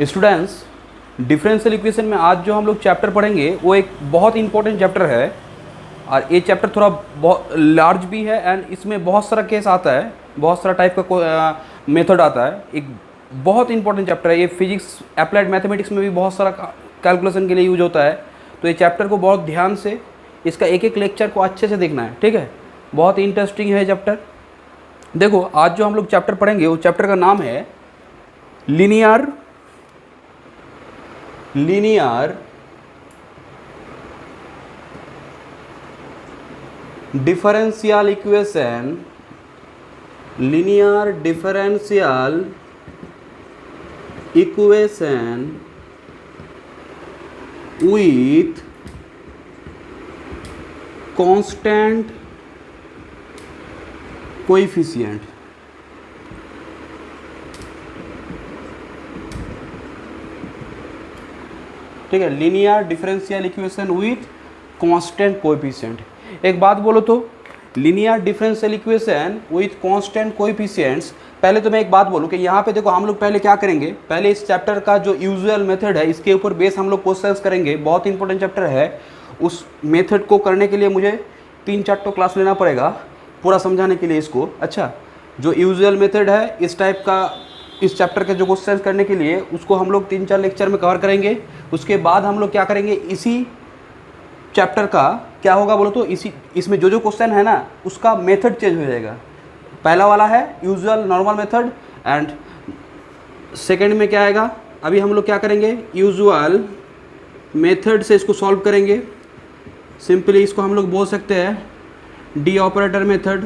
Students, differential equation में आज जो हम लोग चैप्टर पढ़ेंगे वो एक बहुत इंपॉर्टेंट चैप्टर है और ये चैप्टर थोड़ा बहुत लार्ज भी है एंड इसमें बहुत सारा केस आता है, बहुत सारा टाइप का मेथड आता है। एक बहुत इंपॉर्टेंट चैप्टर है ये। फिजिक्स अप्लाइड मैथमेटिक्स में भी बहुत सारा कैलकुलेशन के लिए यूज होता है। तो ये चैप्टर को बहुत ध्यान से, इसका एक एक लेक्चर को अच्छे से देखना है, ठीक है। बहुत इंटरेस्टिंग है चैप्टर। देखो आज जो हम लोग चैप्टर पढ़ेंगे वो चैप्टर का नाम है linear differential equation, linear differential equation with constant coefficient। ठीक है, linear differential equation with constant coefficient. एक बात बोलो तो, linear differential equation with constant coefficients. पहले तो मैं एक बात बोलूँ कि यहाँ पे देखो हम लोग पहले क्या करेंगे, पहले इस चैप्टर का जो यूजुअल मेथड है इसके ऊपर बेस हम लोग क्वेश्चंस करेंगे। बहुत इंपॉर्टेंट चैप्टर है। उस मेथड को करने के लिए मुझे 3-4 तो क्लास लेना पड़ेगा पूरा समझाने के लिए इसको। अच्छा, जो यूजुअल मेथड है इस टाइप का, इस चैप्टर के जो क्वेश्चन करने के लिए, उसको हम लोग 3-4 लेक्चर में कवर करेंगे। उसके बाद हम लोग क्या करेंगे, इसी चैप्टर का क्या होगा बोलो तो, इसमें जो जो क्वेश्चन है ना उसका मेथड चेंज हो जाएगा। पहला वाला है usual normal method and second में क्या आएगा, अभी हम लोग क्या करेंगे, यूजुअल मेथड से इसको सॉल्व करेंगे। सिंपली इसको हम लोग बोल सकते हैं डी ऑपरेटर मेथड,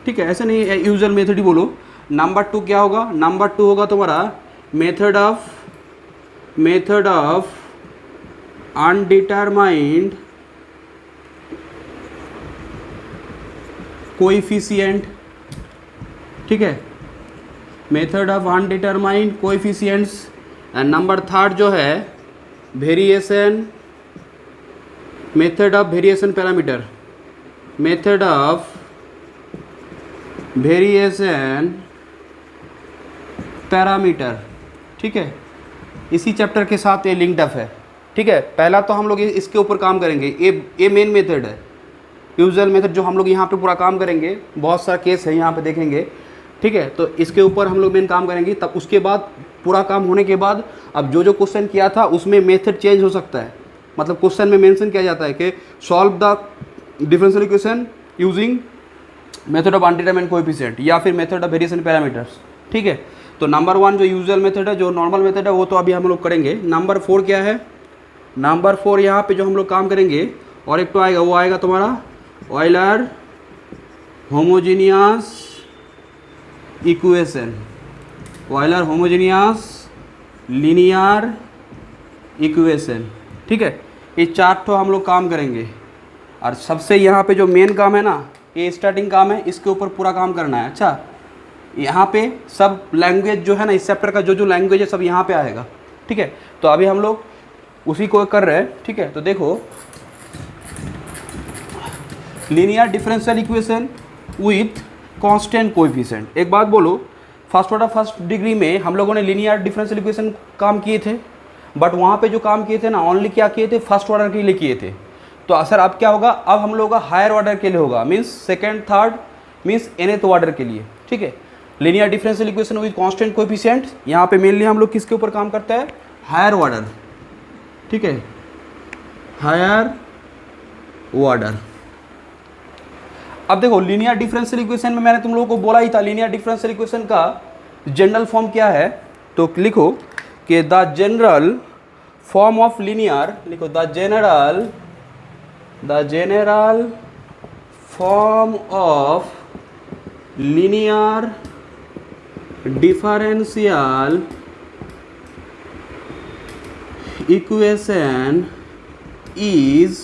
ठीक है। ऐसे नहीं यूजुअल मेथड ही बोलो। नंबर 2 क्या होगा, नंबर 2 होगा तुम्हारा मेथड ऑफ अनडिटरमाइंड कोएफिशिएंट, ठीक है, method of undetermined coefficients. And number 3 जो है variation, method of variation parameter, method of variation parameter, ठीक है। इसी चैप्टर के साथ ये लिंक्ड अप है, ठीक है। पहला तो हम लोग इसके ऊपर काम करेंगे, ये मेन मेथड है, यूजुअल मेथड जो हम लोग यहाँ पे पूरा काम करेंगे। बहुत सारा केस है यहाँ पे देखेंगे, ठीक है। तो इसके ऊपर हम लोग मेन काम करेंगे। तब उसके बाद पूरा काम होने के बाद अब जो जो क्वेश्चन किया था उसमें मेथड चेंज हो सकता है। मतलब क्वेश्चन में मेंशन किया जाता है कि solve the differential equation using method of undetermined coefficient या फिर मेथड ऑफ वेरिएशन पैरामीटर्स, ठीक है। तो नंबर 1 जो यूजुअल मेथड है, जो नॉर्मल मेथड है, वो तो अभी हम लोग करेंगे। नंबर 4 क्या है, नंबर 4 यहाँ पे जो हम लोग काम करेंगे और एक तो आएगा, वो आएगा तुम्हारा Euler homogeneous equation, Euler homogeneous linear equation, ठीक है। ये 4 तो हम लोग काम करेंगे। और सबसे यहाँ पे जो मेन काम है ना, ये स्टार्टिंग काम है, इसके ऊपर पूरा काम करना है। अच्छा, यहाँ पे सब लैंग्वेज जो है ना, इस चैप्टर का जो जो लैंग्वेज है सब यहाँ पे आएगा, ठीक है। तो अभी हम लोग उसी को कर रहे हैं, ठीक है। तो देखो linear differential equation with constant coefficient. एक बात बोलो, फर्स्ट ऑर्डर फर्स्ट डिग्री में हम लोगों ने लीनियर डिफरेंशियल इक्वेशन काम किए थे, बट वहाँ पे जो काम किए थे ना, ओनली क्या किए थे, फर्स्ट ऑर्डर के लिए किए थे। तो असर अब क्या होगा, अब हम लोगों का हायर ऑर्डर के लिए होगा, means second third means nth order के लिए, ठीक है। Linear differential equation with constant coefficient, यहाँ पे मेनली हम लोग किसके ऊपर काम करते हैं, हायर ऑर्डर, ठीक है, हायर ऑर्डर। अब देखो लीनियर डिफरेंशियल इक्वेशन में मैंने तुम लोगों को बोला ही था, लीनियर डिफरेंशियल इक्वेशन का जनरल फॉर्म क्या है। तो लिखो कि the general form of linear, लिखो the general form of linear differential equation is,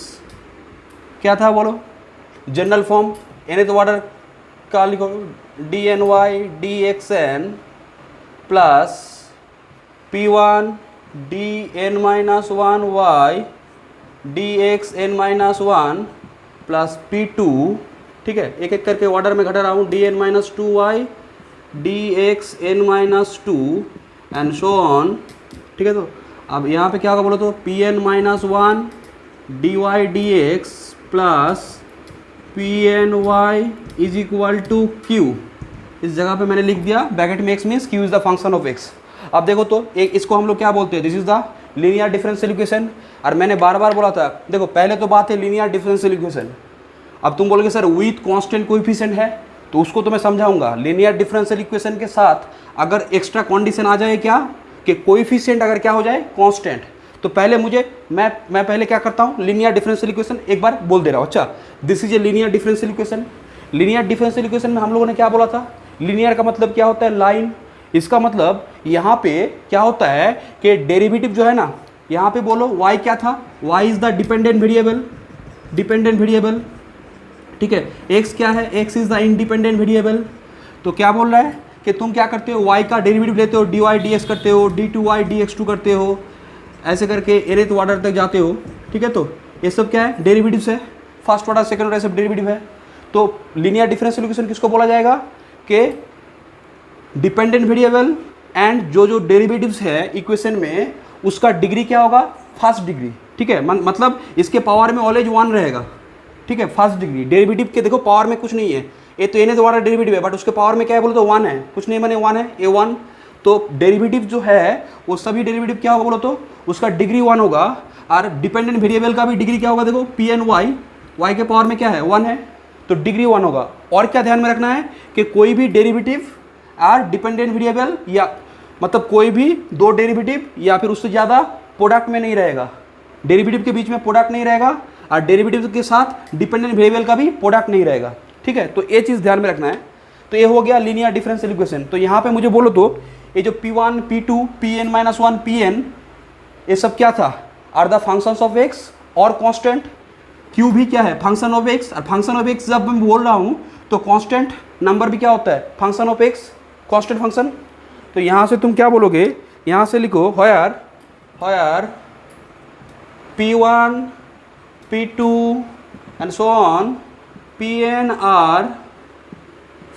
क्या था बोलो, जनरल फॉर्म nth ऑर्डर का लिखो dny dxn plus p1 dn minus 1y dxn minus 1 plus p2, ठीक है। एक एक करके ऑर्डर में घटा रहा हूँ, dn minus 2y dxn minus 2 and so on ठीक है। तो अब यहाँ पे क्या होगा बोलो तो P N minus one D Y D X plus P N Y is equal to Q. इस जगह पे मैंने लिख दिया ब्रैकेट में x means q is the function of x। अब देखो तो एक इसको हम लोग क्या बोलते हैं, this is the linear differential equation. और मैंने बार बार बोला था, देखो पहले तो बात है लीनियर डिफरेंशियल इक्वेशन। अब तुम बोलोगे सर विथ कांस्टेंट कोएफिशिएंट है, तो उसको तो मैं समझाऊंगा। लीनियर डिफरेंशियल इक्वेशन के साथ अगर एक्स्ट्रा कंडीशन आ जाए क्या, कि कोएफिशिएंट अगर क्या हो जाए कांस्टेंट, तो पहले मुझे मैं पहले क्या करता हूँ, लीनियर डिफरेंशियल इक्वेशन एक बार बोल दे रहा हूँ। अच्छा, this is a linear differential equation. Linear differential equation में हम लोगों ने क्या बोला था, लीनियर का मतलब क्या होता है, लाइन। इसका मतलब यहाँ पे क्या होता है कि डेरिवेटिव जो है ना, यहाँ पे बोलो y क्या था, y is the dependent variable, dependent variable, ठीक है। x क्या है, x is the independent variable. तो क्या बोल रहा है कि तुम क्या करते हो, y का डेरिवेटिव लेते हो, डी वाई डी एक्स करते हो, D two Y D X two करते हो, ऐसे करके एरेथ ऑर्डर तक जाते हो, ठीक है। तो ये सब क्या है, डेरिवेटिव्स है, फर्स्ट ऑर्डर सेकंड ऑर्डर सब डेरिवेटिव है। तो लीनियर डिफरेंशियल इक्वेशन किसको बोला जाएगा, कि डिपेंडेंट वेरिएबल एंड जो डेरिवेटिव्स है इक्वेशन में, उसका डिग्री क्या होगा, फर्स्ट डिग्री, ठीक है। मतलब इसके पावर में ऑलवेज वन रहेगा, ठीक है, फर्स्ट डिग्री। डेरिवेटिव के देखो पावर में कुछ नहीं है, ये तो एन द्वारा डेरिवेटिव है, बट उसके पावर में क्या है बोलो तो वन है, कुछ नहीं बने वन है, ए वन। तो डेरिवेटिव जो है वो सभी डेरिवेटिव क्या होगा बोलो तो उसका डिग्री वन होगा। और डिपेंडेंट वेरिएबल का भी डिग्री क्या होगा, देखो पी एन वाई, वाई के पावर में क्या है वन है, तो डिग्री वन होगा। और क्या ध्यान में रखना है कि कोई भी डेरिवेटिव और डिपेंडेंट वेरिएबल या मतलब कोई भी दो डेरिवेटिव या फिर उससे ज़्यादा प्रोडक्ट में नहीं रहेगा, डेरिवेटिव के बीच में प्रोडक्ट नहीं रहेगा, और डेरिवेटिव के साथ डिपेंडेंट वेरिएबल का भी प्रोडक्ट नहीं रहेगा, ठीक है। तो ये चीज़ ध्यान में रखना है। तो ये हो गया लीनियर डिफरेंशियल इक्वेशन। तो यहाँ पे मुझे बोलो तो ये जो P1, P2, Pn minus one Pn, ये सब क्या था, are the functions of x और कांस्टेंट। Q भी क्या है, फंक्शन ऑफ x, और फंक्शन ऑफ x जब मैं बोल रहा हूँ तो कांस्टेंट नंबर भी क्या होता है, function of x, constant function. तो यहाँ से तुम क्या बोलोगे, यहाँ से लिखो होयर P1, P2 and so on, Pn are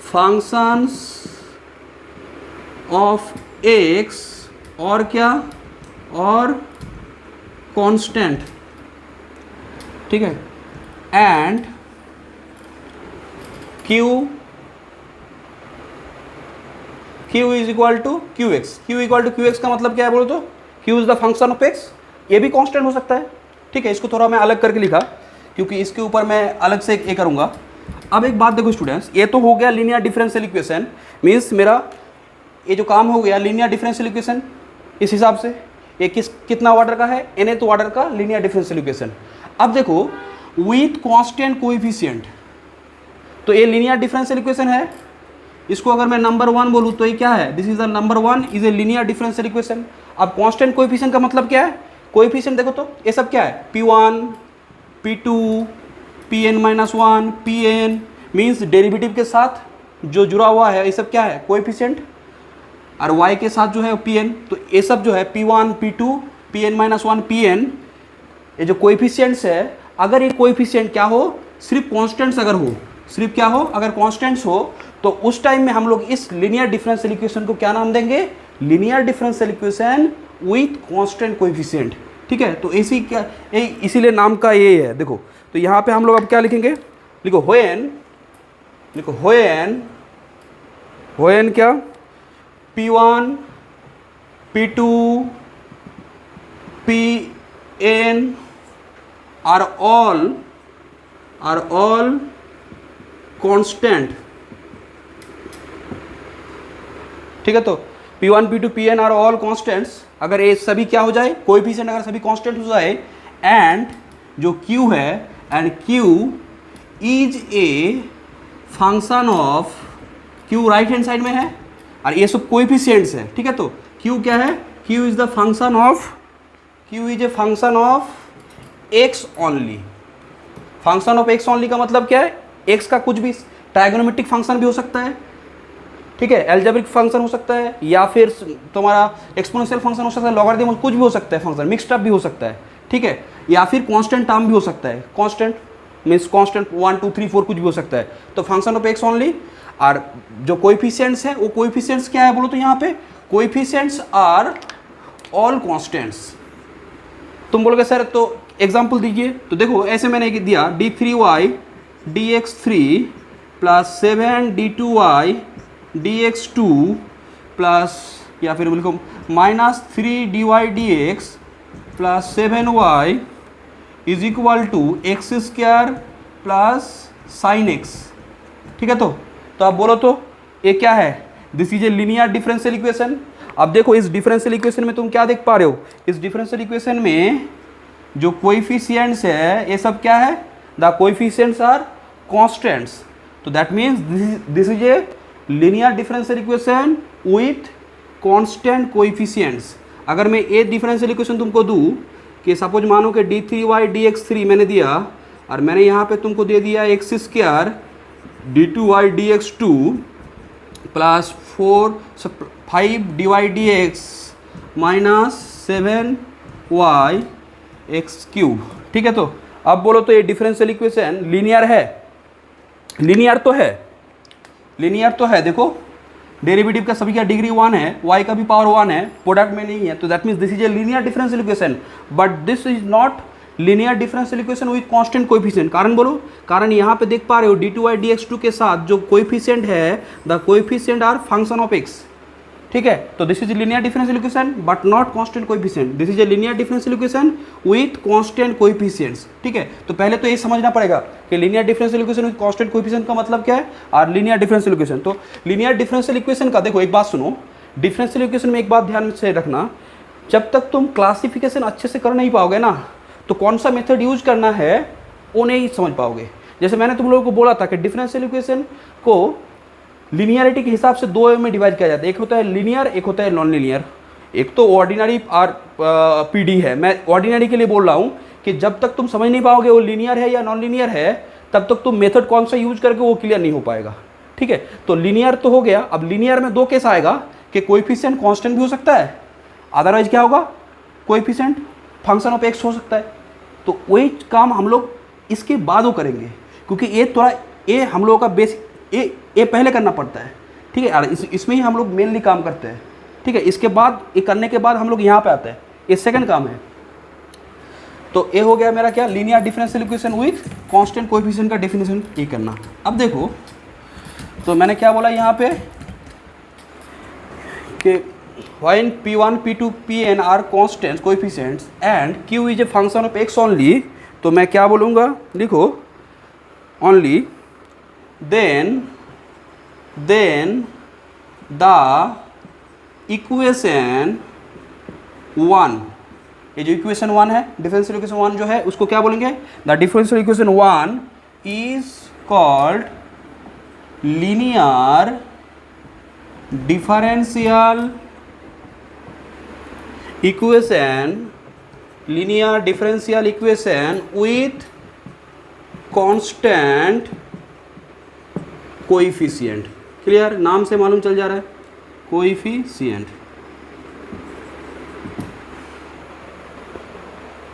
functions of x और क्या, और कांस्टेंट, ठीक है। And Q is equal to Q X. Q equal to Q X का मतलब क्या है बोलो तो, Q is the function of x। ये भी कांस्टेंट हो सकता है, ठीक है। इसको थोड़ा मैं अलग करके लिखा क्योंकि इसके ऊपर मैं अलग से एक करूँगा। अब एक बात देखो स्टूडेंट्स, ये तो हो गया लीनियर डिफरेंशियल इक्वेशन, मीन्स मेरा ये जो काम हो गया लीनियर डिफरेंशियल इक्वेशन, इस हिसाब से ये कितना ऑर्डर का है, nth ऑर्डर का लीनियर डिफरेंशियल इक्वेशन। अब देखो विथ कांस्टेंट कोएफिशिएंट, तो ये लीनियर डिफरेंशियल इक्वेशन है। इसको अगर मैं नंबर वन बोलूँ तो ये क्या है, this is the number one is a linear differential equation. अब कांस्टेंट कोएफिशिएंट का मतलब क्या है, कोएफिशिएंट देखो तो ये सब क्या है, P1, P2, Pn minus one Pn, means derivative के साथ जो जुड़ा हुआ है ये सब क्या है, कोएफिशिएंट। और y के साथ जो है Pn, तो ये सब जो है P1, P2, Pn minus one Pn, ये जो कोएफिशिएंट्स है, अगर ये कोएफिशिएंट क्या हो, सिर्फ कांस्टेंट्स अगर हो, सिर्फ क्या हो, अगर कांस्टेंट्स हो, तो उस टाइम में हम लोग इस लीनियर डिफरेंशियल इक्वेशन को क्या नाम देंगे, linear differential equation with constant coefficient, ठीक है। तो इसीलिए नाम का ये है। देखो तो यहाँ पे हम लोग अब क्या लिखेंगे, लिखो व्हेन क्या, P1, P2, Pn are all constant, ठीक है। तो P1, P2, Pn are all constants, अगर ये सभी क्या हो जाए, कोएफिशिएंट अगर सभी कांस्टेंट हो जाए, एंड जो Q है, and Q is a function of, Q right hand side में है और ये सब कोएफिशिएंट्स है, ठीक है। तो Q क्या है, Q is the function of, Q is a function of x only. Function of x only का मतलब क्या है, x का कुछ भी ट्राइगोनोमेट्रिक फंक्शन भी हो सकता है, ठीक है, एल्जेब्रिक फंक्शन हो सकता है, या फिर तुम्हारा एक्सपोनेंशियल फंक्शन हो सकता है, लॉगरिथम, कुछ भी हो सकता है, फंक्शन मिक्स्ड अप भी हो सकता है, ठीक है, या फिर कांस्टेंट टर्म भी हो सकता है, कांस्टेंट मीन्स कांस्टेंट 1 2 3 4 कुछ भी हो सकता है। तो फंक्शन ऑफ x ओनली। और जो कोएफिशिएंट्स है वो कोएफिशिएंट्स क्या है बोलो तो, यहाँ पे कोएफिशिएंट्स आर ऑल कॉन्स्टेंट्स। तुम बोलोगे सर तो एग्जाम्पल दीजिए, तो देखो ऐसे मैंने दिया d3y dx3 plus 7d2y dx2 plus, या फिर लिखो -3dy dx plus 7y is equal to X square plus sine X. ठीक है, तो आप बोलो तो ये क्या है, this is a linear differential equation. अब देखो इस डिफरेंशियल इक्वेशन में तुम क्या देख पा रहे हो, इस डिफरेंशियल इक्वेशन में जो कोएफिशिएंट्स है ये सब क्या है, द कोएफिशिएंट्स आर कांस्टेंट्स। तो that means this is a linear differential equation with constant coefficients. अगर मैं ये डिफरेंशियल इक्वेशन तुमको दूं कि सपोज मानो कि d3y dx3 मैंने दिया और मैंने यहाँ पे तुमको दे दिया x square d2y dx2 plus 5dy dx minus 7y x cube. ठीक है, तो अब बोलो तो ये डिफरेंशियल इक्वेशन लीनियर है, लीनियर तो है, लीनियर तो है। देखो डेरिवेटिव का सभी का डिग्री 1 है, y का भी पावर 1 है, प्रोडक्ट में नहीं है, तो that means this is a linear differential equation, but this is not linear differential equation with constant coefficient. कारण बोलो, कारण यहाँ पे देख पा रहे हो d2y dx2 के साथ जो कोएफिशिएंट है, the coefficient are function of x। ठीक है, तो this is linear differential equation but not constant coefficient, this is a linear differential equation with constant coefficients. ठीक है, तो पहले तो ये समझना पड़ेगा कि linear differential equation with constant coefficient का मतलब क्या है और लीनियर डिफरेंशियल इक्वेशन। तो लीनियर डिफरेंशियल इक्वेशन का देखो एक बात सुनो, डिफरेंशियल इक्वेशन में एक बात ध्यान से रखना, जब तक तुम क्लासिफिकेशन अच्छे से कर नहीं पाओगे ना, तो कौन सा मेथड यूज करना है वो नहीं समझ पाओगे। जैसे मैंने तुम लोगों को बोला था कि डिफरेंशियल इक्वेशन को लीनियरिटी के हिसाब से दो में डिवाइड किया जाता है, एक होता है लीनियर, एक होता है नॉन लीनियर। एक तो ऑर्डिनरी और पीडी है, मैं ऑर्डिनरी के लिए बोल रहा हूँ कि जब तक तुम समझ नहीं पाओगे वो लीनियर है या नॉन लीनियर है, तब तक तुम मेथड कौन सा यूज करके वो क्लियर नहीं हो पाएगा। ठीक है, तो लीनियर तो हो गया। अब लीनियर में दो केस आएगा कि कोएफिशिएंट कांस्टेंट भी हो सकता है, अदरवाइज क्या होगा, कोएफिशिएंट फंक्शन ऑफ एक्स हो सकता है। तो वही काम हम लोग इसके बाद वो करेंगे, क्योंकि ये थोड़ा ये हम लोगों का बेसिक ये पहले करना पड़ता है। ठीक है, और इसमें ही हम लोग मेनली काम करते हैं। ठीक है, इसके बाद ये करने के बाद हम लोग यहाँ पे आते हैं, ये सेकंड काम है। तो ये हो गया मेरा क्या, linear differential equation with constant coefficient का डेफिनेशन ये करना। अब देखो तो मैंने क्या बोला यहाँ पे कि when p1 p2 pn are constant coefficients and q is a function of x only, तो मैं क्या बोलूँगा, लिखो only then the equation 1, ये जो इक्वेशन 1 है डिफरेंशियल इक्वेशन 1 जो है उसको क्या बोलेंगे, the differential equation 1 is called linear differential equation, linear differential equation with constant coefficient. Clear, नाम से मालूम चल जा रहा है, कोएफिशिएंट।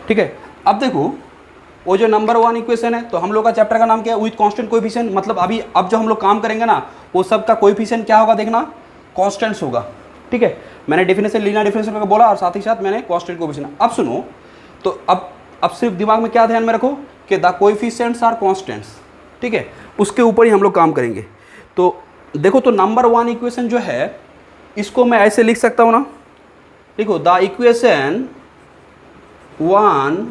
ठीक है, अब देखो वो जो नंबर 1 इक्वेशन है, तो हम लोग का चैप्टर का नाम क्या है, विथ कांस्टेंट कोएफिशिएंट। मतलब अब जो हम लोग काम करेंगे ना, वो सब का कोएफिशिएंट क्या होगा, देखना कांस्टेंट्स होगा। ठीक है, मैंने डेफिनेशन लीनियर डिफरेंशियल का बोला और साथ ही साथ मैंने कांस्टेंट कोएफिशिएंट। अब सुनो, तो अब सिर्फ दिमाग में क्या ध्यान में रखो कि द कोएफिशिएंट्स आर कांस्टेंट्स। ठीक है, उसके ऊपर ही हम लोग काम करेंगे। तो देखो, तो नंबर 1 इक्वेशन जो है इसको मैं ऐसे लिख सकता हूँ ना, देखो the equation 1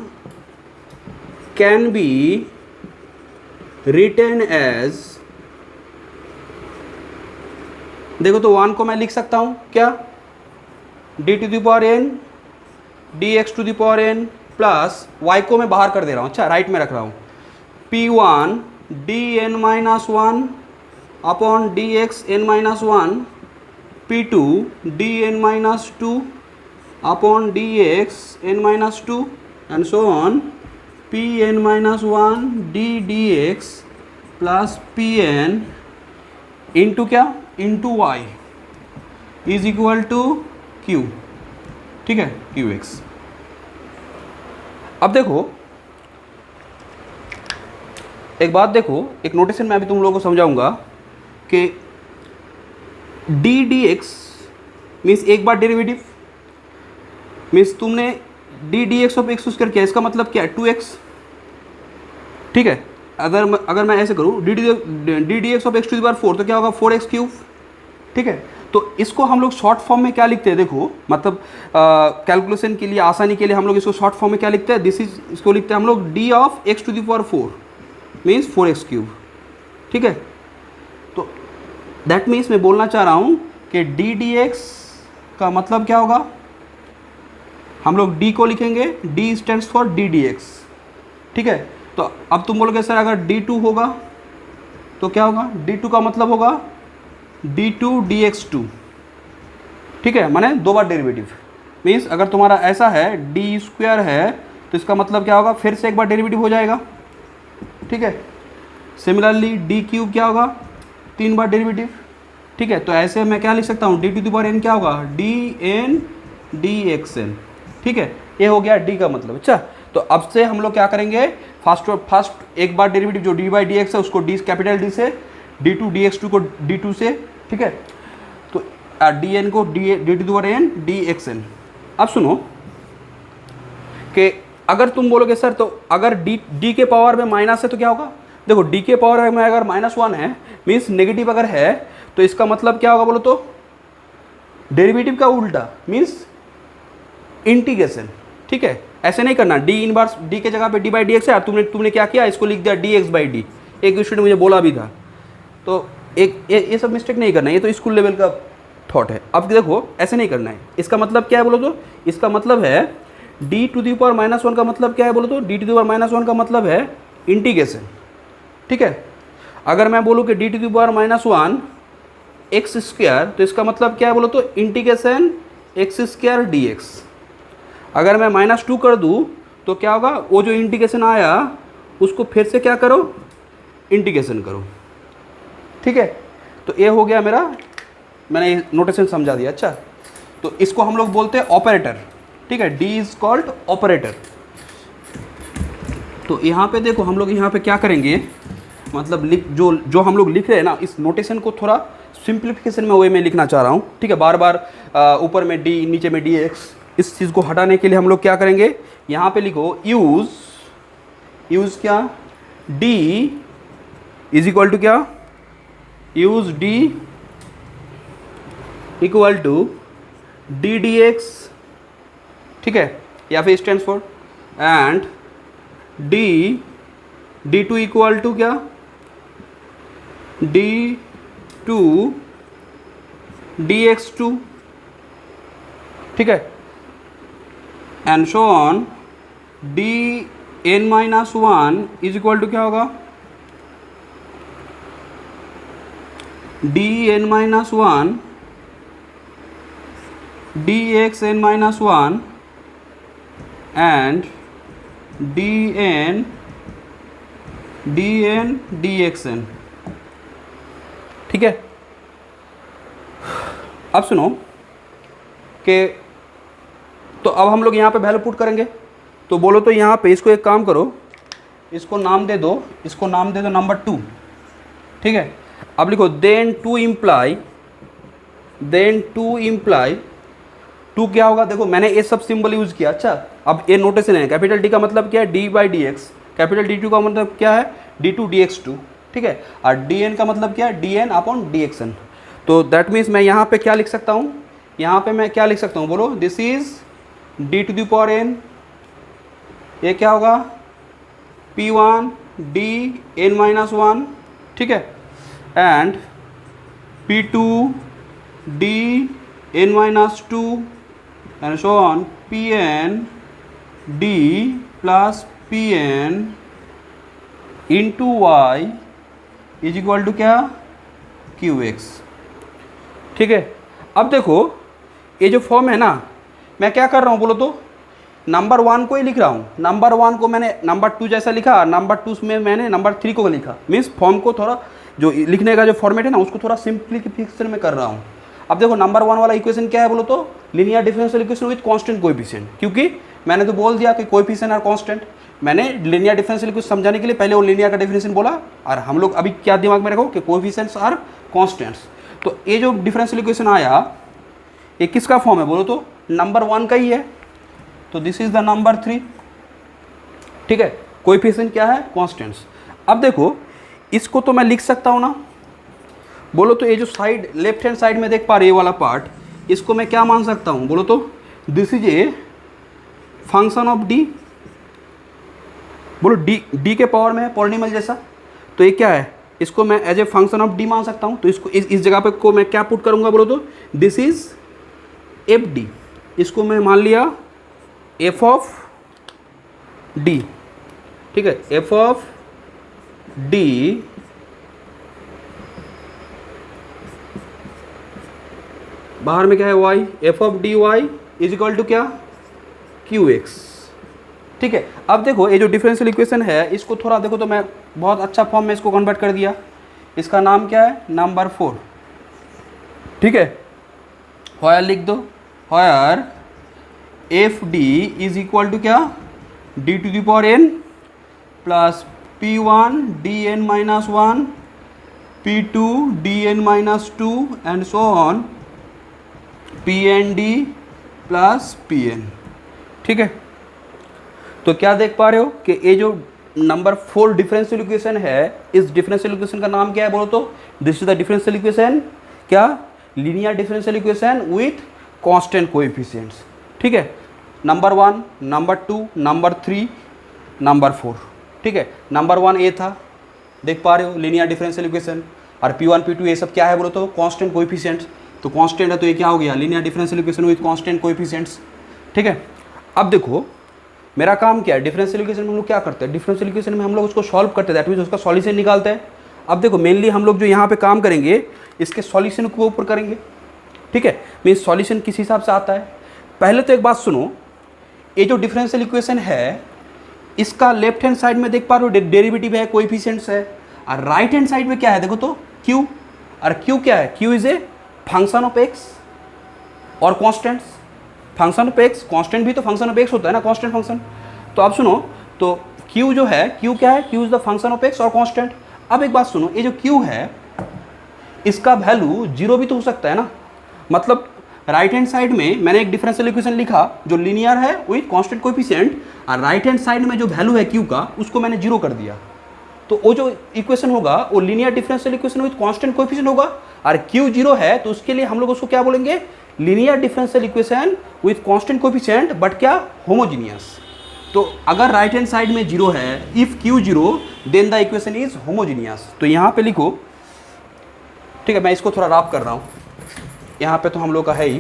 can be written as, देखो तो 1 को मैं लिख सकता हूँ क्या, d⁴n dx⁴n प्लस y को मैं बाहर कर दे रहा हूँ, अच्छा राइट में रख रहा हूँ, p1 dn-1 upon dxn-1, p2 dn-2 अपॉन dxn-2 and so on, pn-1 ddx plus pn into क्या, into y is equal to q। ठीक है, qx। अब देखो एक बात, देखो एक नोटेशन मैं अभी तुम लोगों को समझाऊंगा कि d dx मीन्स एक बार डेरिवेटिव, मीन्स तुमने D D X of x square किया, इसका मतलब क्या है 2x, ठीक है। अगर मैं ऐसे करूँ D D X of X to the power 4 तो क्या होगा 4x क्यूब, ठीक है। तो इसको हम लोग शॉर्ट फॉर्म में क्या लिखते हैं, देखो मतलब कैलकुलेशन के लिए आसानी के लिए हम लोग इसको शॉर्ट फॉर्म में क्या लिखते हैं, इसको लिखते हैं हम लोग D of X to the power 4 means 4x cube, ठीक है। तो दैट मीन्स मैं बोलना चाह रहा हूँ कि डी डी एक्स का मतलब क्या होगा, हम लोग d को लिखेंगे, d stands for D D X, ठीक है। तो अब तुम बोलोगे सर अगर d2 होगा तो क्या होगा, d2 का मतलब होगा d2 dx2, ठीक है, माने 2 बार डेरिवेटिव। मीन्स अगर तुम्हारा ऐसा है d स्क्वायर है तो इसका मतलब क्या होगा, फिर से एक बार डेरिवेटिव हो जाएगा, ठीक है। सिमिलरली d क्यूब क्या होगा, 3 बार डेरिवेटिव, ठीक है। तो ऐसे मैं क्या लिख सकता हूँ, d to the power n क्या होगा, dn dxn, ठीक है। ये हो गया d का मतलब। अच्छा, तो अब से हम लोग क्या करेंगे, फर्स्ट एक बार डेरिवेटिव जो d बाई डी एक्स है उसको d कैपिटल D से, d2 dx2 को d2 से, ठीक है। तो dn को d to the power n dxn। अब सुनो कि अगर तुम बोलोगे सर तो अगर d के पावर में माइनस है तो क्या होगा, देखो d के पावर में अगर -1 है मीन्स नेगेटिव अगर है तो इसका मतलब क्या होगा बोलो तो, डेरिवेटिव का उल्टा मीन्स इंटीग्रेशन, ठीक है। ऐसे नहीं करना, d इनवर्स d के जगह पे d बाई डी एक्स है, तुमने क्या किया, इसको लिख दिया dx बाई डी। एक स्टूडेंट मुझे बोला भी था, तो ये सब मिस्टेक नहीं करना, ये तो स्कूल लेवल का थॉट है। अब देखो ऐसे नहीं करना है, इसका मतलब क्या है बोलो तो, इसका मतलब है d टू दी पावर -1 का मतलब क्या है बोलो तो, d टू दी पावर -1 का मतलब है इंटीग्रेशन, ठीक है। अगर मैं बोलूँ कि d to the power -1 X square तो इसका मतलब क्या है बोलो तो, integration X square D X. अगर मैं -2 कर दूँ तो क्या होगा, वो जो इंटीग्रेशन आया उसको फिर से क्या करो, इंटीग्रेशन करो, ठीक है। तो ये हो गया मेरा, मैंने नोटेशन समझा दिया। अच्छा, तो इसको हम लोग बोलते हैं ऑपरेटर, ठीक है, d इज कॉल्ड ऑपरेटर। तो यहाँ पे देखो हम लोग यहाँ पे क्या करेंगे, मतलब जो हम लोग लिख रहे हैं ना, इस नोटेशन को थोड़ा सिंप्लीफिकेशन में वे में लिखना चाह रहा हूँ, ठीक है। बार बार ऊपर में d नीचे में dx, इस चीज़ को हटाने के लिए हम लोग क्या करेंगे, यहाँ पे लिखो यूज़ क्या, d इज इक्वल टू क्या, use d equal to D D X, ठीक है, या फिर stands for, and d2 equal to क्या, d2 dx2, ठीक है, and so on dn-1 is equal to क्या होगा, dn-1 dxn-1 and dn dxn, ठीक है। अब सुनो कि तो अब हम लोग यहाँ पे वैल्यू पुट करेंगे, तो बोलो तो यहाँ पे इसको एक काम करो, इसको नाम दे दो नंबर 2, ठीक है। अब लिखो देन टू इम्प्लाई 2 क्या होगा, देखो मैंने ये सब सिंबल यूज़ किया। अच्छा, अब ये नोटेशन है, कैपिटल D का मतलब क्या है, d by D x, capital D2 का मतलब क्या है, d2 dx2, ठीक है, और dn का मतलब क्या है, dn अपॉन dxn। तो दैट मीन्स मैं यहाँ पे क्या लिख सकता हूँ, यहाँ पे मैं क्या लिख सकता हूँ बोलो, this is d to the power n, ये क्या होगा p1 dn-1, ठीक है, and p2 dn-2 and so on, pn d plus pn into y is equal to क्या, qx, ठीक है। अब देखो ये जो फॉर्म है ना, मैं क्या कर रहा हूँ बोलो तो, नंबर 1 को ही लिख रहा हूँ, नंबर 1 को मैंने नंबर 2 जैसा लिखा, नंबर 2 में मैंने नंबर 3 को लिखा, मीन्स फॉर्म को थोड़ा जो लिखने का जो फॉर्मेट है ना उसको थोड़ा सिंप्लीफिकेशन में कर रहा हूँ। अब देखो नंबर 1 वाला इक्वेशन क्या है बोलो तो, linear differential equation with constant coefficient, क्योंकि मैंने तो बोल दिया कि कोएफिशिएंट और कांस्टेंट, मैंने लीनियर डिफरेंशियल इक्वेशन समझाने के लिए पहले वो लीनियर का डेफिनेशन बोला, और हम लोग अभी क्या दिमाग में रखो कि कोएफिशिएंट्स और कांस्टेंट्स। तो ये जो डिफरेंशियल इक्वेशन आया ये किसका फॉर्म है बोलो तो, नंबर 1 का ही है, तो दिस इज द नंबर 3। ठीक है, कोएफिशिएंट क्या है? कांस्टेंट्स। अब देखो इसको तो मैं लिख सकता हूँ ना, बोलो तो ये जो साइड लेफ्ट हैंड साइड में देख पा रहे ये वाला पार्ट, इसको मैं क्या मान सकता हूँ? बोलो तो this is a function of D. बोलो डी के पावर में है पॉलिनोमियल जैसा, तो ये क्या है? इसको मैं as a function of D मान सकता हूँ। तो इसको इस जगह पे को मैं क्या पुट करूँगा? बोलो तो दिस इज एफ डी। इसको मैं मान लिया एफ ऑफ डी। ठीक है, एफ ऑफ डी बाहर में क्या है? Y. F of D Y is equal to क्या? Q X. ठीक है, अब देखो ये जो डिफरेंशियल इक्वेशन है इसको थोड़ा देखो तो मैं बहुत अच्छा फॉर्म में इसको कन्वर्ट कर दिया। इसका नाम क्या है? नंबर 4। ठीक है, व्हेयर लिख दो, where F D is equal to क्या? D to the power N plus P one D N minus 1 P two D N minus 2 and so on P N D plus P N. ठीक है, तो क्या देख पा रहे हो कि ये जो नंबर 4 डिफरेंशियल इक्वेशन है, इस डिफरेंशियल इक्वेशन का नाम क्या है? बोलो तो this is the differential equation क्या? Linear differential equation with constant coefficients. ठीक है, नंबर 1, नंबर 2, नंबर 3, नंबर 4। ठीक है, नंबर 1 ए था, देख पा रहे हो लीनियर डिफरेंशियल इक्वेशन, और P1 P2 ये सब क्या है? बोलो तो कांस्टेंट कोएफिशिएंट्स। तो कांस्टेंट है तो ये क्या हो गया? Linear differential equation with constant coefficients. ठीक है, अब देखो मेरा काम क्या है? डिफरेंशियल इक्वेशन में हम लोग क्या करते हैं? डिफरेंशियल इक्वेशन में हम लोग उसको सॉल्व करते हैं, दैट मीन्स उसका सॉल्यूशन निकालते हैं। अब देखो मेनली हम लोग जो यहाँ पे काम करेंगे इसके सॉल्यूशन के ऊपर करेंगे। ठीक है, मीन्स सॉल्यूशन किस हिसाब से आता है? पहले तो एक बात सुनो, ये जो डिफरेंशियल इक्वेशन है इसका लेफ्ट हैंड साइड में देख पा रहे हो डेरिवेटिव है, कोएफिशिएंट्स है, और राइट हैंड साइड में क्या है? देखो तो क्यू। और क्यू क्या है? Q is a function of X और constants. Function of X, constant भी तो फंक्शन ऑफ एक्स होता है ना, कांस्टेंट फंक्शन। तो अब सुनो, तो क्यू जो है, क्यू क्या है? Q is the function of X और कांस्टेंट। अब एक बात सुनो, ये जो क्यू है इसका वैल्यू 0 भी तो हो सकता है ना। मतलब राइट हैंड साइड में मैंने एक डिफरेंशियल इक्वेशन लिखा जो लीनियर है विथ कांस्टेंट कोएफिशिएंट, और राइट हैंड साइड में जो वैल्यू है क्यू का उसको मैंने 0 कर दिया। तो वो जो इक्वेशन होगा वो linear differential equation with constant coefficient होगा, और क्यू 0 है तो उसके लिए हम लोग उसको क्या बोलेंगे? Linear differential equation with constant coefficient, but क्या? होमोजीनियस। तो अगर राइट हैंड साइड में 0 है, if Q 0 then the equation is homogeneous. तो यहाँ पे लिखो। ठीक है, मैं इसको थोड़ा रफ कर रहा हूँ, यहाँ पे तो हम लोग का है ही,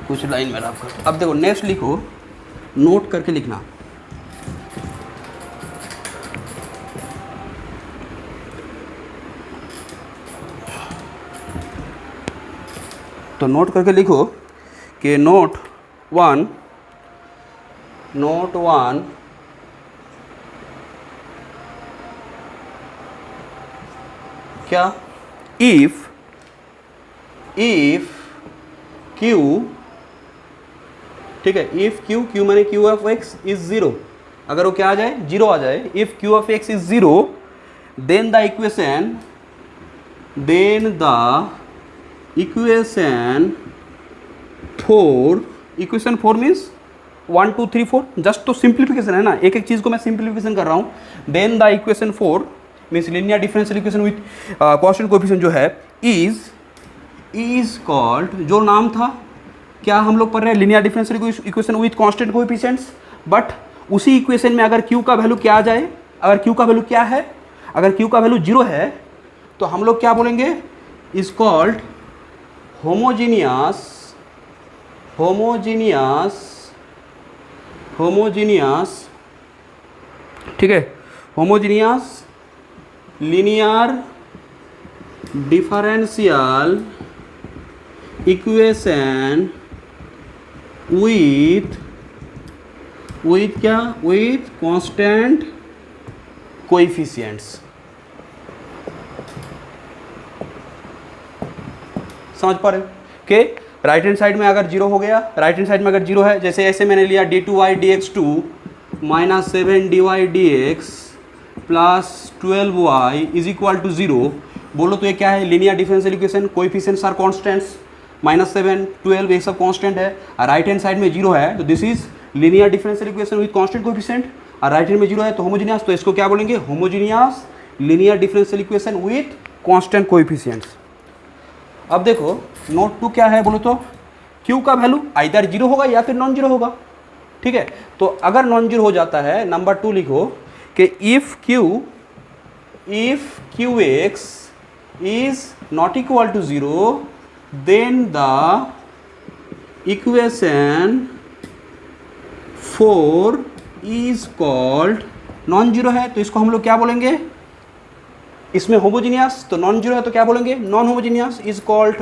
कुछ लाइन में रफ कर। अब देखो नेक्स्ट लिखो, नोट करके लिखना। तो नोट करके लिखो कि नोट 1 क्या? इफ क्यू, ठीक है, इफ क्यू माने क्यू ऑफ एक्स इज 0, अगर वो क्या आ जाए? 0 आ जाए। If Q of X is 0 then the equation 4, equation 4 means 1 2 3 4, just तो सिंप्लीफिकेशन है ना, एक एक चीज़ को मैं सिंप्लीफिकेशन कर रहा हूँ। Then the equation 4 means linear differential equation with constant coefficient जो है इज कॉल्ड, जो नाम था क्या हम लोग पढ़ रहे हैं? Linear differential equation with constant coefficients. But उसी इक्वेशन में अगर क्यू का वैल्यू क्या आ जाए? अगर क्यू का वैल्यू क्या है? अगर क्यू का वैल्यू 0 है तो हम लोग क्या बोलेंगे? इज कॉल्ड होमोजीनियस ठीक है, homogeneous linear differential equation with क्या? With constant coefficients. समझ पा रहे हो कि राइट हैंड साइड में अगर 0 हो गया, राइट हैंड साइड में अगर 0 है, जैसे ऐसे मैंने लिया d2y dx2 minus 7dy dx plus 12y is equal to 0, बोलो तो ये क्या है? Linear differential equation, coefficients are constants. -7, 12 ये सब कांस्टेंट है, और राइट हैंड साइड में 0 है, तो this is linear differential equation with constant coefficient, और राइट हैंड में 0 है तो होमोजेनियस, तो इसको क्या बोलेंगे, homogeneous linear differential equation with constant coefficients. अब देखो नोट 2 क्या है बोलो तो, Q का वैल्यू आइदर 0 होगा या फिर नॉन जीरो होगा, ठीक है। तो अगर नॉन जीरो हो जाता है, नंबर 2 लिखो कि if Qx is not equal to 0 then the equation 4 is called non zero है, तो इसको हम लोग क्या बोलेंगे, इसमें होमोजीनियस, तो नॉन जीरो है तो क्या बोलेंगे, non homogeneous, is called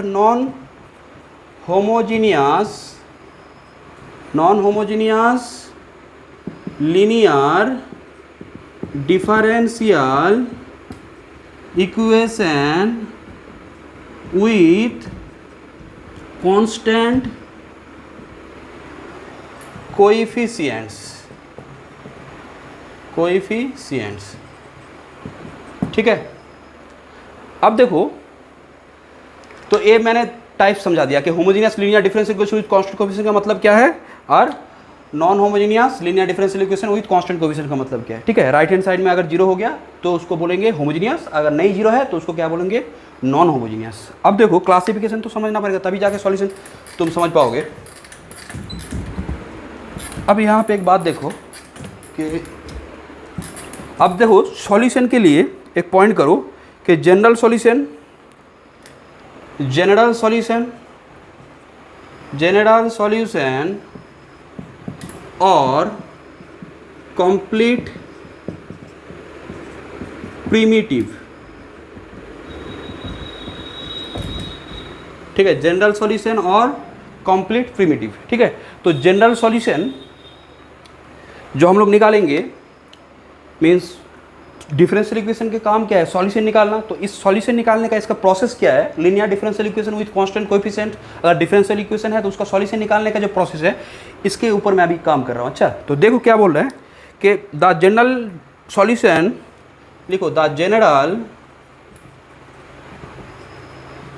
non homogeneous linear differential equation with constant coefficients, ठीक है। अब देखो तो ये मैंने टाइप समझा दिया कि homogeneous linear differential equation with constant coefficient का मतलब क्या है, और non homogeneous linear differential equation with constant coefficient का मतलब क्या है, ठीक है। राइट हैंड साइड में अगर 0 हो गया तो उसको बोलेंगे होमोजेनियस, अगर नहीं 0 है तो उसको क्या बोलेंगे, नॉन होमोजेनियस। अब देखो क्लासिफिकेशन तो समझना पड़ेगा तभी जाके सॉल्यूशन तुम समझ पाओगे। अब यहाँ पे एक बात देखो कि अब देखो सॉल्यूशन के लिए एक पॉइंट करो कि जनरल सॉल्यूशन और कंप्लीट प्रिमिटिव, ठीक है, जनरल सॉल्यूशन और कंप्लीट प्रिमिटिव, ठीक है। तो जनरल सॉल्यूशन जो हम लोग निकालेंगे मीन्स डिफरेंशियल इक्वेशन के काम क्या है, सॉल्यूशन निकालना, तो इस सॉल्यूशन निकालने का इसका प्रोसेस क्या है, linear differential equation with constant coefficient, अगर डिफरेंशियल इक्वेशन है तो उसका सॉल्यूशन निकालने का जो प्रोसेस है इसके ऊपर मैं अभी काम कर रहा हूँ। अच्छा, तो देखो क्या बोल रहा है कि द जनरल सॉल्यूशन, लिखो the general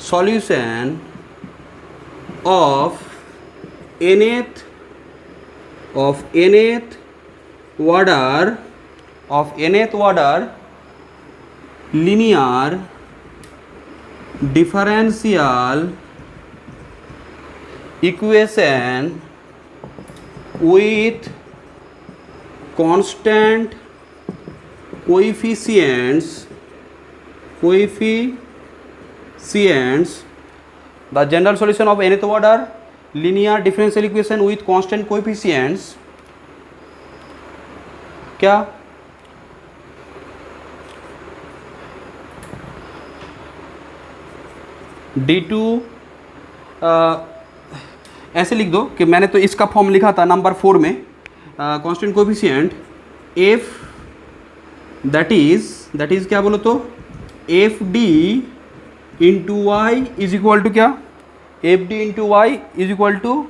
solution of nth order linear differential equation with constant coefficients, the general solution of nth order linear differential equation with constant coefficients, क्या, D2 ऐसे लिख दो कि मैंने तो इसका फॉर्म लिखा था नंबर 4 में, constant coefficient f that is क्या बोलो तो F D into Y is equal to क्या, F D into Y is equal to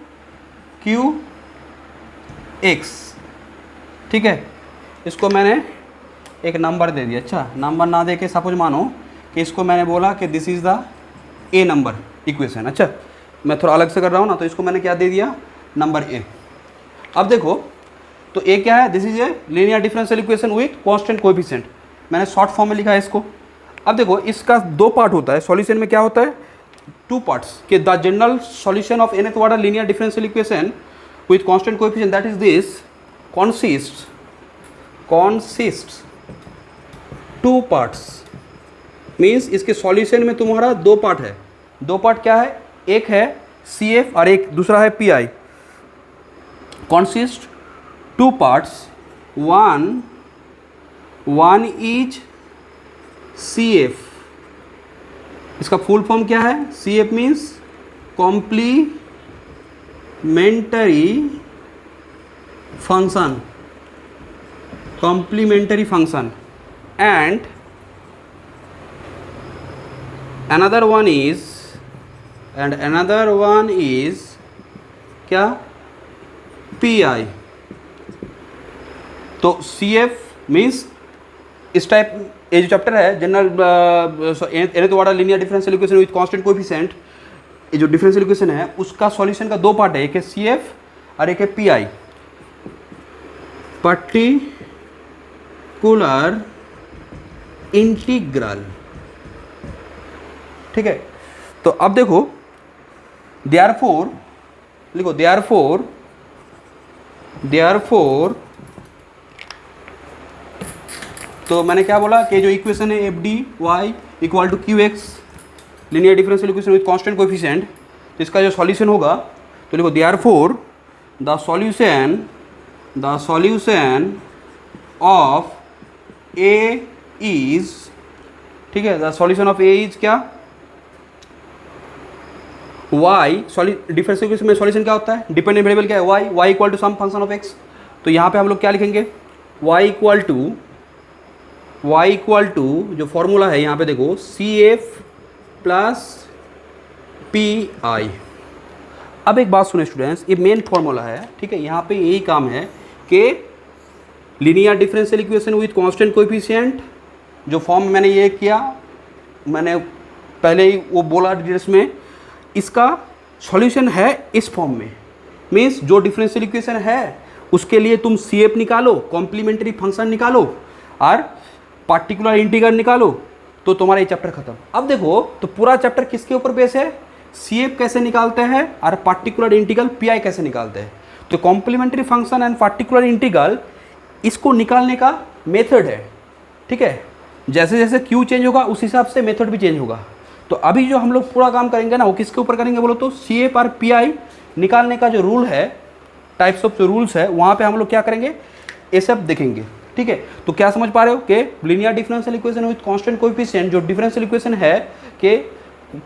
Q X, ठीक है। इसको मैंने एक नंबर दे दिया, अच्छा नंबर ना दे के सपोज मानो कि इसको मैंने बोला कि this is the A number equation, अच्छा मैं थोड़ा अलग से कर रहा हूँ ना, तो इसको मैंने क्या दे दिया, नंबर ए। अब देखो तो ए क्या है, this is a linear differential equation with constant coefficient, मैंने शॉर्ट फॉर्म में लिखा है इसको। अब देखो इसका दो पार्ट होता है, सॉल्यूशन में क्या होता है, टू पार्ट्स कि the general solution of nth order linear differential equation with constant coefficient that is this consists two parts, means इसके सॉल्यूशन में तुम्हारा दो पार्ट है। दो पार्ट क्या है, एक है CF और एक दूसरा है PI। consist two parts, one is CF, इसका फुल फॉर्म क्या है, CF means complementary function, and another one is क्या, PI। तो CF मीन्स इस टाइप, ये जो चैप्टर है general nth order linear differential equation with constant coefficient, ये जो डिफरेंशियल इक्वेशन है उसका सॉल्यूशन का दो पार्ट है, एक है सी एफ और एक है पी आई, पर्टिकुलर इंटीग्रल। ठीक है, तो अब देखो देयरफॉर लिखो, देयरफॉर तो मैंने क्या बोला कि जो इक्वेशन है F D Y equal to Q X linear differential equation with constant coefficient, तो इसका जो सॉल्यूशन होगा तो लिखो therefore the solution of A is, ठीक है, the solution of A is क्या, वाई, डिफरेंशियल इक्वेशन में सॉल्यूशन क्या होता है, डिपेंडेंट वेरिएबल क्या है Y equal to some function of X. तो यहाँ पे हम लोग क्या लिखेंगे, वाई इक्वल टू जो फॉर्मूला है यहाँ पे देखो C F plus P I. अब एक बात सुने स्टूडेंट्स, ये मेन फॉर्मूला है, ठीक है, यहाँ पे यही काम है कि linear differential equation with constant coefficient, जो फॉर्म मैंने ये किया, मैंने पहले ही वो बोला डिटेल्स में, इसका सॉल्यूशन है इस फॉर्म में। मीन्स जो डिफरेंशियल इक्वेशन है उसके लिए तुम सी एफ निकालो, कॉम्प्लीमेंट्री फंक्शन निकालो और पार्टिकुलर इंटीग्रल निकालो, तो तुम्हारा ये चैप्टर खत्म। अब देखो तो पूरा चैप्टर किसके ऊपर बेस है, सी एफ कैसे निकालते हैं और पार्टिकुलर इंटीग्रल पी आई कैसे निकालते हैं। तो complementary function and particular integral, इसको निकालने का मेथड है, ठीक है, जैसे जैसे क्यू चेंज होगा उस हिसाब से मेथड भी चेंज होगा। तो अभी जो हम लोग पूरा काम करेंगे ना वो किसके ऊपर करेंगे बोलो तो, सी एफ और पी आई निकालने का जो रूल है, टाइप्स ऑफ जो रूल्स है, वहाँ पे हम लोग क्या करेंगे, ये सब देखेंगे। ठीक है, तो क्या समझ पा रहे हो कि linear differential equation with constant coefficient, जो डिफरेंशियल इक्वेशन है कि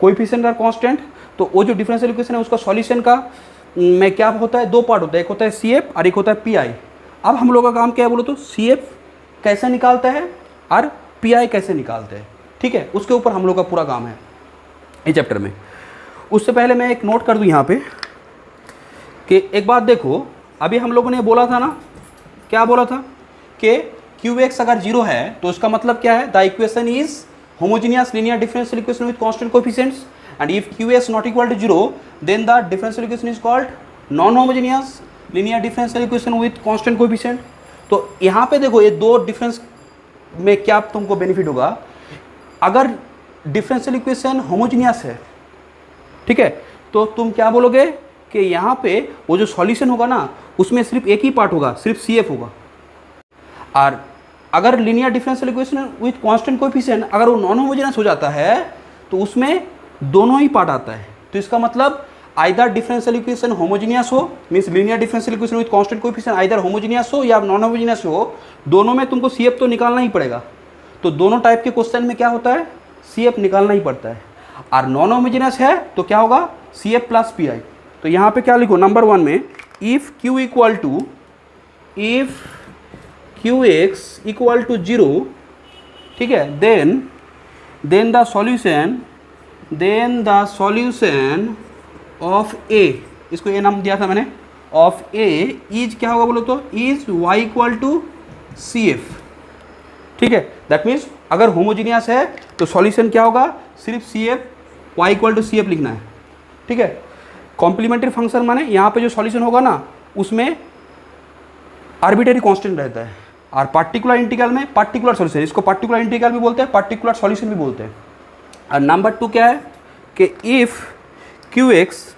कोएफिशिएंट और कांस्टेंट, तो वो जो डिफरेंशियल इक्वेशन है उसका सॉल्यूशन का में क्या होता है, दो पार्ट होता है, एक होता है सी एफ और एक होता है पी आई। अब हम लोग का काम क्या है बोलो तो, सी एफ कैसे निकालते हैं और पी आई कैसे निकालते हैं, ठीक है, उसके ऊपर हम लोग का पूरा काम है इस चैप्टर में। उससे पहले मैं एक नोट कर दूं यहाँ पे कि एक बात देखो, अभी हम लोगों ने बोला था ना, क्या बोला था कि QX अगर 0 है तो उसका मतलब क्या है, the equation is homogeneous linear differential equation with constant coefficients, and if QS not equal to 0 then the differential equation is called non homogeneous linear differential equation with constant coefficient. तो यहाँ पे देखो ये दो डिफरेंस में क्या तुमको benefit होगा, अगर डिफरेंशियल इक्वेशन होमोजेनियस है, ठीक है, तो तुम क्या बोलोगे कि यहाँ पे वो जो सॉल्यूशन होगा ना उसमें सिर्फ एक ही पार्ट होगा, सिर्फ सी एफ होगा। और अगर linear differential equation with constant coefficient अगर वो नॉन होमोजेनस हो जाता है तो उसमें दोनों ही पार्ट आता है। तो इसका मतलब आइदर डिफरेंशियल इक्वेशन होमोजेनियस हो, means linear differential equation with constant coefficient either homogeneous हो या नॉन होमोजेनियस हो, दोनों में तुमको सी एफ तो निकालना ही पड़ेगा। तो दोनों टाइप के क्वेश्चन में क्या होता है, सी एफ निकालना ही पड़ता है। और नॉन होमोजेनस है तो क्या होगा, C F plus P I. तो यहाँ पे क्या लिखो, नंबर 1 में if Q equal to, if QX equal to 0, ठीक है, then the solution of A, इसको ए नाम दिया था मैंने, ऑफ ए इज क्या होगा बोलो तो, is y equal to C F. ठीक है, दैट मीन्स अगर होमोजीनियस है तो सॉल्यूशन क्या होगा, सिर्फ C F, y equal to C F लिखना है। ठीक है, कॉम्प्लीमेंट्री फंक्शन माने यहाँ पे जो सॉल्यूशन होगा ना उसमें आर्बिट्रेरी कांस्टेंट रहता है, और पार्टिकुलर इंटीग्रल में पार्टिकुलर सॉल्यूशन, इसको पार्टिकुलर इंटीग्रल भी बोलते हैं, पार्टिकुलर सॉल्यूशन भी बोलते हैं। और नंबर 2 क्या है कि if QX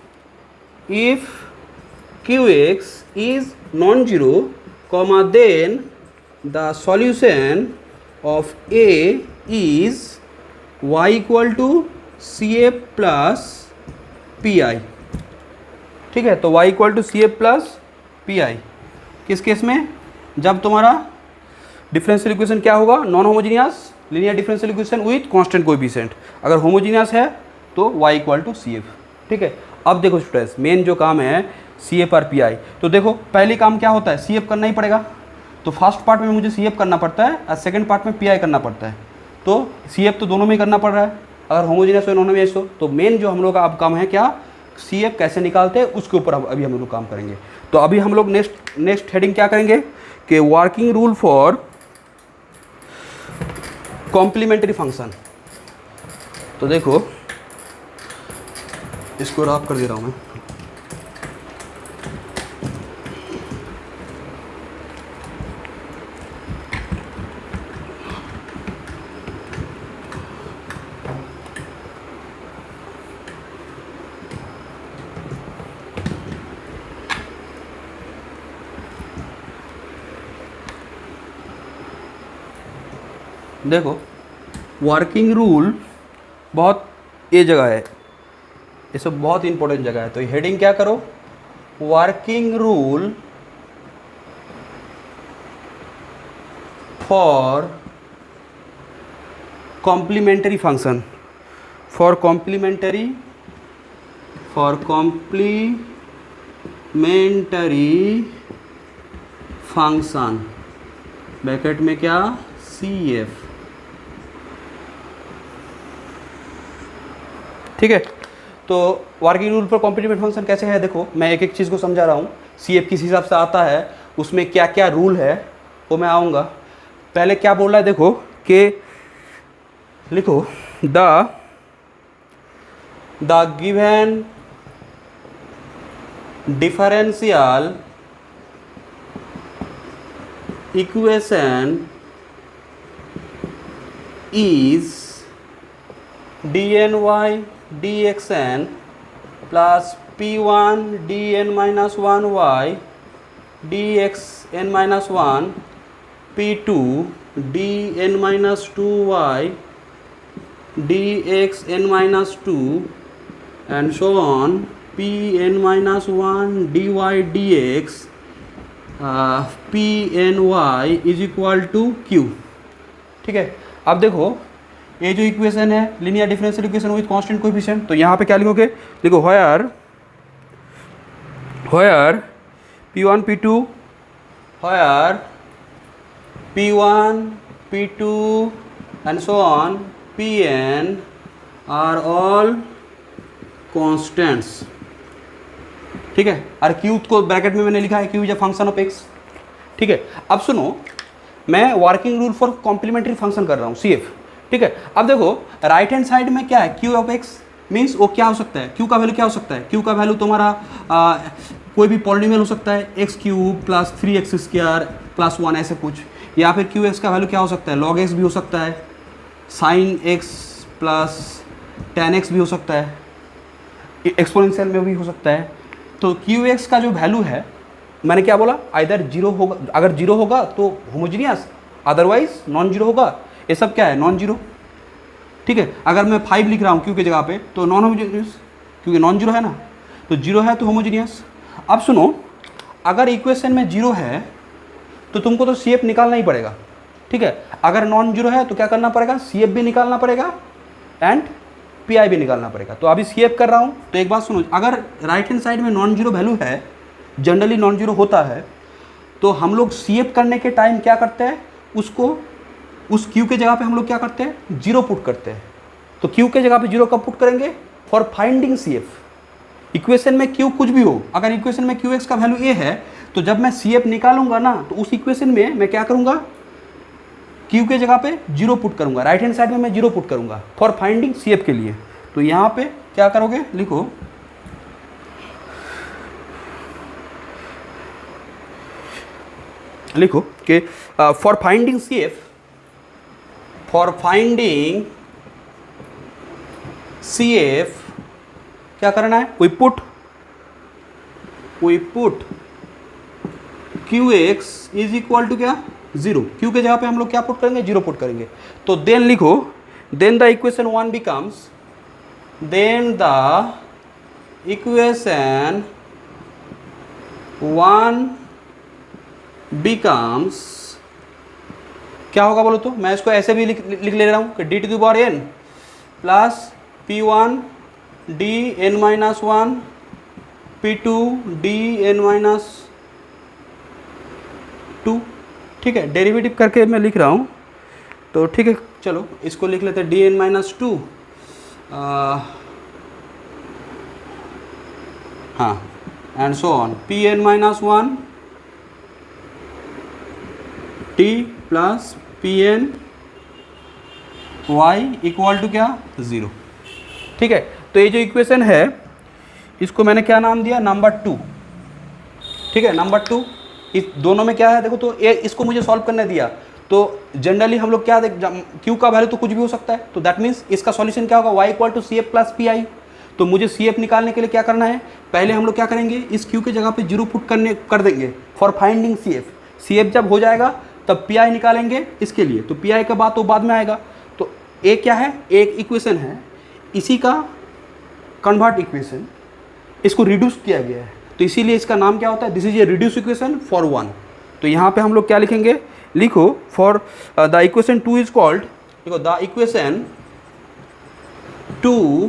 is non zero comma then the solution of A is y equal to C F plus P I. ठीक है, तो y equal to C F plus P I किस केस में, जब तुम्हारा डिफरेंशियल इक्वेशन क्या होगा, non homogeneous linear differential equation with constant coefficient, अगर होमोजीनियस है तो y equal to C F. ठीक है, अब देखो स्टूडेंट्स, मेन जो काम है सी एफ और पी आई, तो देखो पहले काम क्या होता है, सी एफ करना ही पड़ेगा। तो फर्स्ट पार्ट में मुझे सी एफ करना पड़ता है और सेकेंड पार्ट में पी आई करना पड़ता है। तो सी एफ तो दोनों में ही करना पड़ रहा है, अगर होमोजीनियस हो नॉन होमोजीनियस हो। तो मेन जो हम लोग का अब काम है क्या, सी एफ कैसे निकालते हैं उसके ऊपर अभी हम लोग काम करेंगे। तो अभी हम लोग नेक्स्ट हेडिंग क्या करेंगे कि working rule for complementary function. तो देखो इसको रफ कर दे रहा हूँ मैं। देखो वर्किंग रूल बहुत ये जगह है, ये सब बहुत इंपॉर्टेंट जगह है, तो हेडिंग क्या करो, working rule for complementary function, for complementary function, bracket में क्या, CF। ठीक है, तो working rule for complement function कैसे है, देखो मैं एक एक चीज़ को समझा रहा हूँ। CF किस हिसाब से आता है, उसमें क्या क्या रूल है वो मैं आऊँगा। पहले क्या बोल रहा है देखो कि लिखो the given differential equation is dny dxn plus p1 dn minus 1y dxn minus 1 p2 dn minus 2y dxn minus 2 and so on pn minus 1 dy dx pny is equal to q। ठीक है, अब देखो ये जो equation है linear differential equation with constant coefficient, तो यहाँ पे क्या लिखोगे, लिखो where p1 p2 where p1 p2 and so on pn are all constants. ठीक है, और q को ब्रैकेट में मैंने लिखा है q is a function of x। ठीक है, अब सुनो मैं working rule for complementary function कर रहा हूँ CF। ठीक है, अब देखो राइट हैंड साइड में क्या है, Q ऑफ x मीन्स वो क्या हो सकता है, Q का वैल्यू क्या हो सकता है, Q का वैल्यू तुम्हारा कोई भी पॉलिनोमियल हो सकता है, x³ प्लस 3x² प्लस 1 ऐसे कुछ, या फिर QX का वैल्यू क्या हो सकता है, log x भी हो सकता है, sin x plus tan x भी हो सकता है, एक्सपोनेंशियल में भी हो सकता है। तो QX का जो वैल्यू है, मैंने क्या बोला, आइदर जीरो होगा, अगर जीरो होगा तो होमोजीनियस, अदरवाइज नॉन जीरो होगा। ये सब क्या है, नॉन जीरो। ठीक है, अगर मैं 5 लिख रहा हूँ Q की जगह पे तो नॉन होमोजीनियस, क्योंकि नॉन जीरो है ना, तो जीरो है तो होमोजीनियस। अब सुनो, अगर इक्वेशन में जीरो है तो तुमको तो CF निकालना ही पड़ेगा। ठीक है, अगर नॉन जीरो है तो क्या करना पड़ेगा, CF भी निकालना पड़ेगा एंड PI भी निकालना पड़ेगा। तो अभी CF कर रहा हूँ, तो एक बात सुनो, अगर राइट हैंड साइड में नॉन जीरो वैल्यू है, जनरली नॉन जीरो होता है, तो हम लोग CF करने के टाइम क्या करते हैं, उसको उस Q के जगह पे हम लोग क्या करते हैं, जीरो पुट करते हैं। तो Q के जगह पे जीरो कब पुट करेंगे, फॉर फाइंडिंग CF। इक्वेशन में Q कुछ भी हो, अगर इक्वेशन में QX का वैल्यू A है, तो जब मैं CF निकालूंगा ना, तो उस इक्वेशन में मैं क्या करूंगा, Q के जगह पे जीरो पुट करूंगा, राइट हैंड साइड में मैं जीरो पुट करूंगा फॉर फाइंडिंग CF के लिए। तो यहाँ पे क्या करोगे, लिखो कि फॉर फाइंडिंग CF, क्या करना है, we put QX is equal to क्या, जीरो। Q के जगह पे हम लोग क्या पुट करेंगे, जीरो पुट करेंगे। तो देन लिखो, then the equation 1 becomes, then the equation 1 becomes, क्या होगा बोलो तो, मैं इसको ऐसे भी लिख ले रहा हूँ कि d to the power n plus p1 dn minus 1 p2 dn minus 2। ठीक है, डेरिवेटिव करके मैं लिख रहा हूँ, तो ठीक है चलो इसको लिख लेते हैं dn माइनस 2, हाँ, and so on pn minus 1 t plus pn y equal to क्या, ज़ीरो। ठीक है, तो ये जो इक्वेशन है इसको मैंने क्या नाम दिया, नंबर 2, ठीक है, नंबर 2। इस दोनों में क्या है देखो, तो ए इसको मुझे सॉल्व करने दिया, तो जनरली हम लोग क्या देख, क्यू का वैल्यू तो कुछ भी हो सकता है, तो दैट मीन्स इसका सॉल्यूशन क्या होगा, y equal to C F plus P I. तो मुझे सी एफ निकालने के लिए क्या करना है, पहले हम लोग क्या करेंगे, इस क्यू के जगह पे 0 पुट कर देंगे for finding C F. C F जब हो जाएगा तब पी आई निकालेंगे इसके लिए, तो पी आई का बात तो बाद में आएगा। तो ए क्या है, एक इक्वेशन है, इसी का कन्वर्ट इक्वेशन, इसको रिड्यूस किया गया है, तो इसीलिए इसका नाम क्या होता है, this is a reduce equation for 1। तो यहाँ पे हम लोग क्या लिखेंगे, लिखो for the equation 2 is called, देखो the equation 2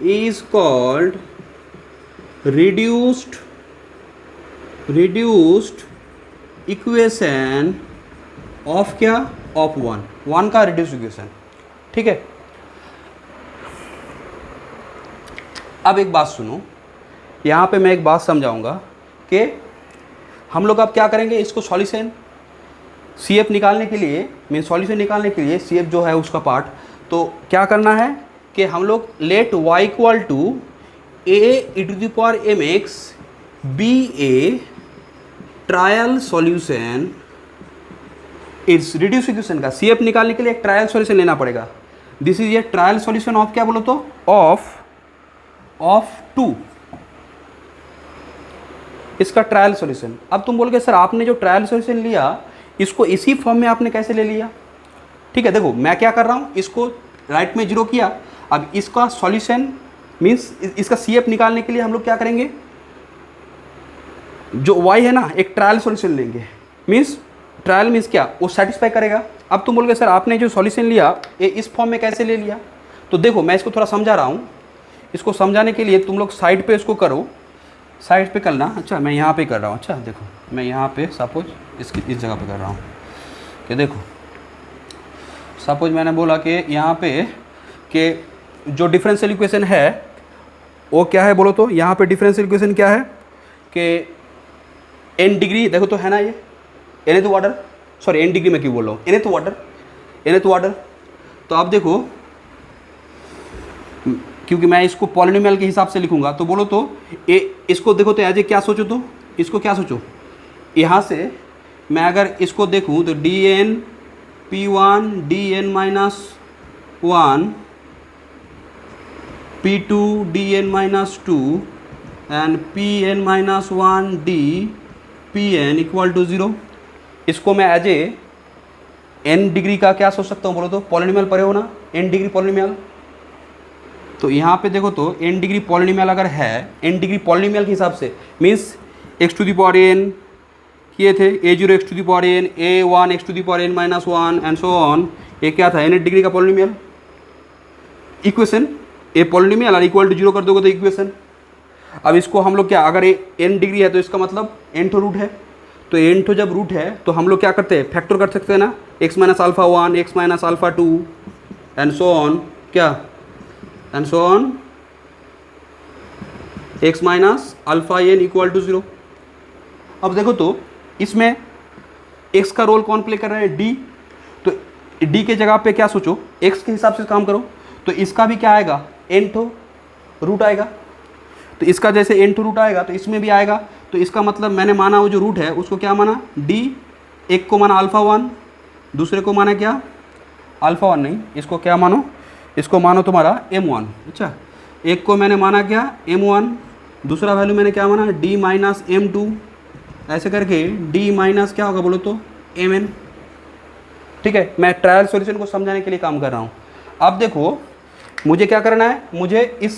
is called reduced equation of क्या, ऑफ 1 का रिड्यूस इक्वेशन, ठीक है। अब एक बात सुनो, यहाँ पे मैं एक बात समझाऊंगा कि हम लोग अब क्या करेंगे, इसको सॉल्यूशन सी एफ निकालने के लिए, मीन सॉल्यूशन निकालने के लिए सी एफ जो है उसका पार्ट, तो क्या करना है कि हम लोग let y equal to a(e⁻mx) be a trial solution इस रिड्यूस इक्वेशन का। सी एफ निकालने के लिए एक ट्रायल सॉल्यूशन लेना पड़ेगा। This is A trial solution of क्या बोलो तो, ऑफ 2, इसका ट्रायल सॉल्यूशन। अब तुम बोलोगे सर आपने जो ट्रायल सॉल्यूशन लिया इसको इसी फॉर्म में आपने कैसे ले लिया, ठीक है। देखो मैं क्या कर रहा हूँ, इसको राइट में 0 किया, अब इसका सॉल्यूशन मीन्स इसका सी एफ निकालने के लिए हम लोग क्या करेंगे, जो y है ना, एक ट्रायल सॉल्यूशन लेंगे, मीन्स ट्रायल मीन्स क्या, वो सेटिस्फाई करेगा। अब तुम बोलोगे सर आपने जो सॉल्यूशन लिया ये इस फॉर्म में कैसे ले लिया, तो देखो मैं इसको थोड़ा समझा रहा हूँ, इसको समझाने के लिए तुम लोग साइड पे इसको करो, साइड पे करना। अच्छा मैं यहाँ पे कर रहा हूँ, अच्छा देखो मैं यहाँ पे सपोज इस जगह पे कर रहा हूँ कि देखो सपोज मैंने बोला कि यहाँ पे कि जो डिफरेंशियल इक्वेशन है वो क्या है बोलो तो, यहाँ पे डिफरेंशियल इक्वेशन क्या है कि n डिग्री, देखो तो है ना ये nth order, sorry n degree में क्यों बोल रहा हूँ, nth ऑर्डर। तो आप देखो क्योंकि मैं इसको पॉलिनोमियल के हिसाब से लिखूंगा, तो बोलो तो इसको देखो तो एज ए क्या सोचो, तो इसको क्या सोचो, यहाँ से मैं अगर इसको देखूँ तो dn p1 dn minus 1 p2 dn minus 2 and pn minus 1 d pn equal to 0। इसको मैं एज ए n डिग्री का क्या सोच सकता हूँ बोलो तो, पॉलिनोमियल पढ़े हो ना, n डिग्री पॉलिनोमियल। तो यहाँ पे देखो तो n डिग्री पॉलिनोमियल अगर है, n डिग्री पॉलिनोमियल के हिसाब से means x to the power n किए थे, a0 x to the power n, a1 x to the power n minus 1 and so on, ये क्या था, n डिग्री का पॉलिनोमियल इक्वेशन, ए पॉलिनोमियल और इक्वल टू 0 कर दोगे तो इक्वेशन। अब इसको हम लोग क्या, अगर ये n डिग्री है तो इसका मतलब n ठो रूट है, तो n ठो जब रूट है तो हम लोग क्या करते हैं, फैक्टर कर सकते हैं ना, x minus alpha 1 x minus alpha 2 and so on, क्या and so on x minus alpha n equal to 0। अब देखो तो इसमें x का रोल कौन प्ले कर रहा है, d, तो d के जगह पे क्या सोचो, x के हिसाब से काम करो, तो इसका भी क्या आएगा, n ठो रूट आएगा, तो इसका जैसे n ठो रूट आएगा तो इसमें भी आएगा, तो इसका मतलब मैंने माना वो जो रूट है उसको क्या माना, d, एक को माना अल्फ़ा 1, दूसरे को माना क्या, अल्फ़ा 1 नहीं, इसको क्या मानो, इसको मानो तुम्हारा m1। अच्छा एक को मैंने माना क्या, m1, दूसरा वैल्यू मैंने क्या माना, d माइनस m2, ऐसे करके d माइनस क्या होगा बोलो तो mn, ठीक है। मैं ट्रायल सॉल्यूशन को समझाने के लिए काम कर रहा हूँ। अब देखो मुझे क्या करना है, मुझे इस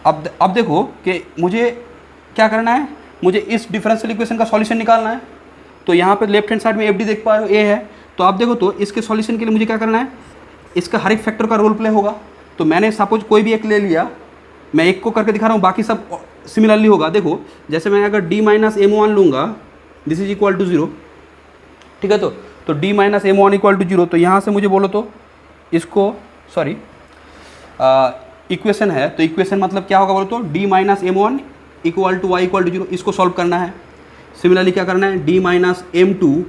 अब देखो कि मुझे क्या करना है, मुझे इस डिफरेंशियल इक्वेशन का सॉल्यूशन निकालना है। तो यहाँ पे लेफ्ट हैंड साइड में एफ डी देख पा रहे हो, ए है, तो आप देखो तो इसके सॉल्यूशन के लिए मुझे क्या करना है, इसका हर एक फैक्टर का रोल प्ले होगा। तो मैंने सपोज कोई भी एक ले लिया, मैं एक को करके दिखा रहा हूँ, बाकी सब सिमिलरली होगा। देखो जैसे मैं अगर d माइनस m1 लूँगा, दिस इज इक्वल टू 0, ठीक है। तो d minus m1 equal to 0, तो यहाँ से मुझे बोलो तो इसको, सॉरी इक्वेशन है, तो इक्वेशन मतलब क्या होगा बोलो तो d minus m1 equal to y equal to 0, इसको सॉल्व करना है। सिमिलरली क्या करना है, d minus m2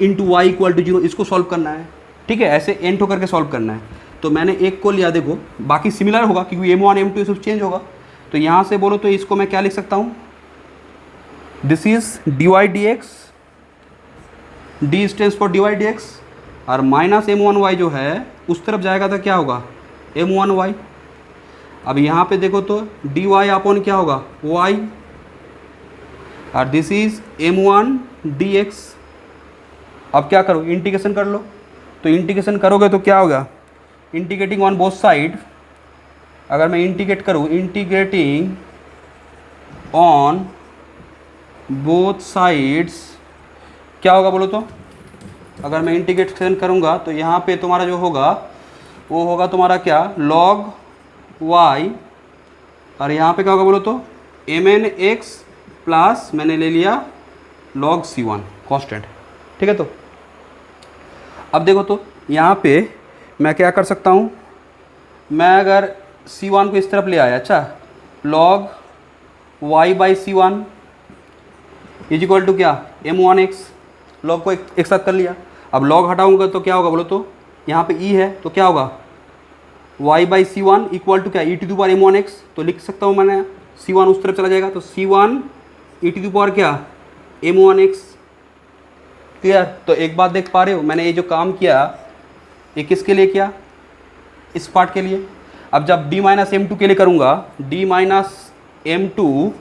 into y equal to 0, इसको सॉल्व करना है, ठीक है। ऐसे n ठो करके सॉल्व करना है। तो मैंने एक को लिया, देखो बाकी सिमिलर होगा क्योंकि M1 M2 ये सब चेंज होगा। तो यहाँ से बोलो तो इसको मैं क्या लिख सकता हूँ, this is dy dx, d stands for dy dx, और माइनस M1y जो है उस तरफ जाएगा तो क्या होगा M1y। अब यहाँ पे देखो तो dy अपॉन क्या होगा y, और दिस इज M1 dx। अब क्या करो, इंटीग्रेशन कर लो। तो इंटीग्रेशन करोगे तो क्या होगा, इंटीग्रेटिंग ऑन बोथ साइड, अगर मैं इंटीग्रेट करूँ, इंटीग्रेटिंग ऑन बोथ साइड्स क्या होगा बोलो तो, अगर मैं इंटीग्रेशन करूँगा तो यहाँ पे तुम्हारा जो होगा वो होगा तुम्हारा क्या log y, और यहाँ पे क्या होगा बोलो तो mn x प्लस मैंने ले लिया log c1 कांस्टेंट। ठीक है, तो अब देखो तो यहाँ पे मैं क्या कर सकता हूँ, मैं अगर c1 को इस तरफ ले आया, अच्छा log y by c1 is equal to क्या m1x, log को एक साथ कर लिया। अब log हटाऊंगा तो क्या होगा बोलो तो, यहाँ पे e है तो क्या होगा y by c1 equal to क्या e to the power m1x, तो लिख सकता हूँ मैंने c1 उस तरफ चला जाएगा तो c1 e to the power क्या m1x। क्लियर। तो एक बात देख पा रहे हो, मैंने ये जो काम किया ये किसके लिए किया, इस पार्ट के लिए। अब जब d माइनस m2 के लिए करूँगा, d माइनस m2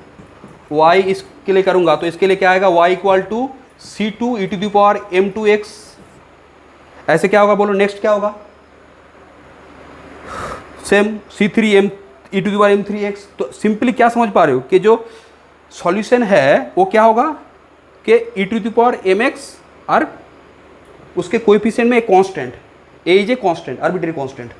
y इसके लिए करूँगा तो इसके लिए क्या आएगा y equal to c2 e to the power m2x। ऐसे क्या होगा बोलो, नेक्स्ट क्या होगा, same c3 m e to the power m3x। तो सिंपली क्या समझ पा रहे हो कि जो सॉल्यूशन है वो क्या होगा कि e to the power mx और उसके कोएफिशिएंट में एक constant a is a constant, arbitrary constant.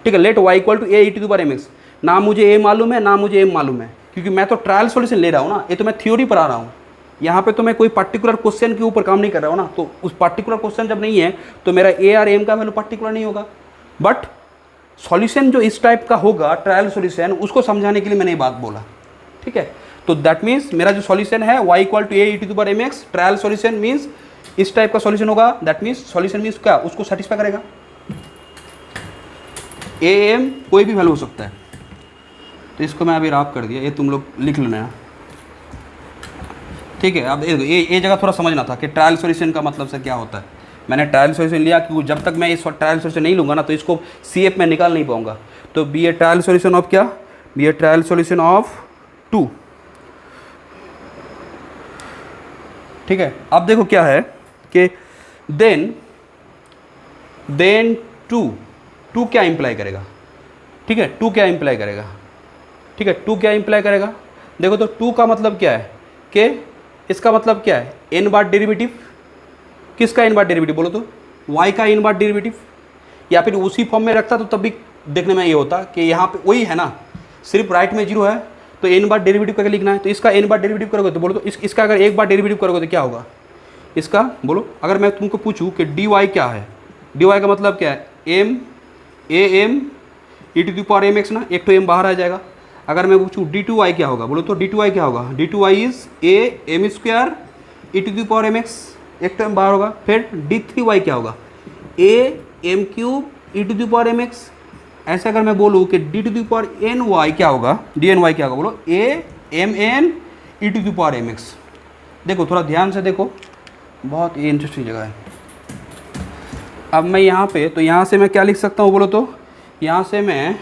ठीक है, let y equal to a e to the power mx। ना मुझे a मालूम है ना मुझे m मालूम है, क्योंकि मैं तो ट्रायल सॉल्यूशन ले रहा हूँ ना, ये तो मैं थ्योरी पढ़ा रहा हूँ। यहाँ पे तो मैं कोई पर्टिकुलर क्वेश्चन के ऊपर काम नहीं कर रहा हूँ ना, तो उस पर्टिकुलर क्वेश्चन जब नहीं है तो मेरा ए और एम का वैल्यू पर्टिकुलर नहीं होगा। बट सॉल्यूशन जो इस टाइप का होगा ट्रायल सॉल्यूशन, उसको समझाने के लिए मैंने ये बात बोला। ठीक है, तो दैट मीन्स मेरा जो सॉल्यूशन है y equal to A E to the power mx, trial solution means इस टाइप का सॉल्यूशन होगा। दैट मीन्स सॉल्यूशन मीन्स क्या, उसको सेटिस्फाई करेगा। ए एम कोई भी वैल्यू हो सकता है। तो इसको मैं अभी रफ कर दिया, ये तुम लोग लिख लेना। ठीक है, अब ये जगह थोड़ा समझना था कि ट्रायल सॉल्यूशन का मतलब से क्या होता है। मैंने ट्रायल सॉल्यूशन लिया क्योंकि जब तक मैं इस ट्रायल सॉल्यूशन नहीं लूँगा ना तो इसको CF में निकाल नहीं पाऊँगा। तो be a trial solution of क्या, be a trial solution of 2। ठीक है, अब देखो क्या है कि देन 2 क्या इंप्लाई करेगा। ठीक है, 2 क्या इंप्लाई करेगा, ठीक है 2 क्या इंप्लाई करेगा। देखो तो 2 का मतलब क्या है कि इसका मतलब क्या है, n बार डेरिवेटिव। किसका n बार डेरिवेटिव बोलो तो, y का n बार डेरिवेटिव। या फिर उसी फॉर्म में रखता तो तब भी देखने में ये होता कि यहाँ पे वही है ना, सिर्फ राइट में 0 है तो n बार डेरिवेटिव करके लिखना है। तो इसका n बार डेरिवेटिव करोगे तो बोलो तो इसका अगर एक बार डेरिवेटिव करोगे तो क्या होगा इसका, बोलो। अगर मैं तुमको पूछूँ कि dy क्या है, dy का मतलब क्या है, m am e to the power mx ना, एक तो m बाहर आ जाएगा। अगर मैं पूछूँ d2y क्या होगा, बोलो तो d2y क्या होगा, d2y is a m square e to the power mx, एक तो m बाहर होगा। फिर d3y क्या होगा, a m cube e to the power mx। ऐसे अगर मैं बोलूँ कि d to the power ny क्या होगा, dny क्या होगा, बोलो a m n e to the power mx। देखो थोड़ा ध्यान से देखो, बहुत ही इंटरेस्टिंग जगह है। अब मैं यहाँ पे, तो यहाँ से मैं क्या लिख सकता हूँ बोलो तो, यहाँ से मैं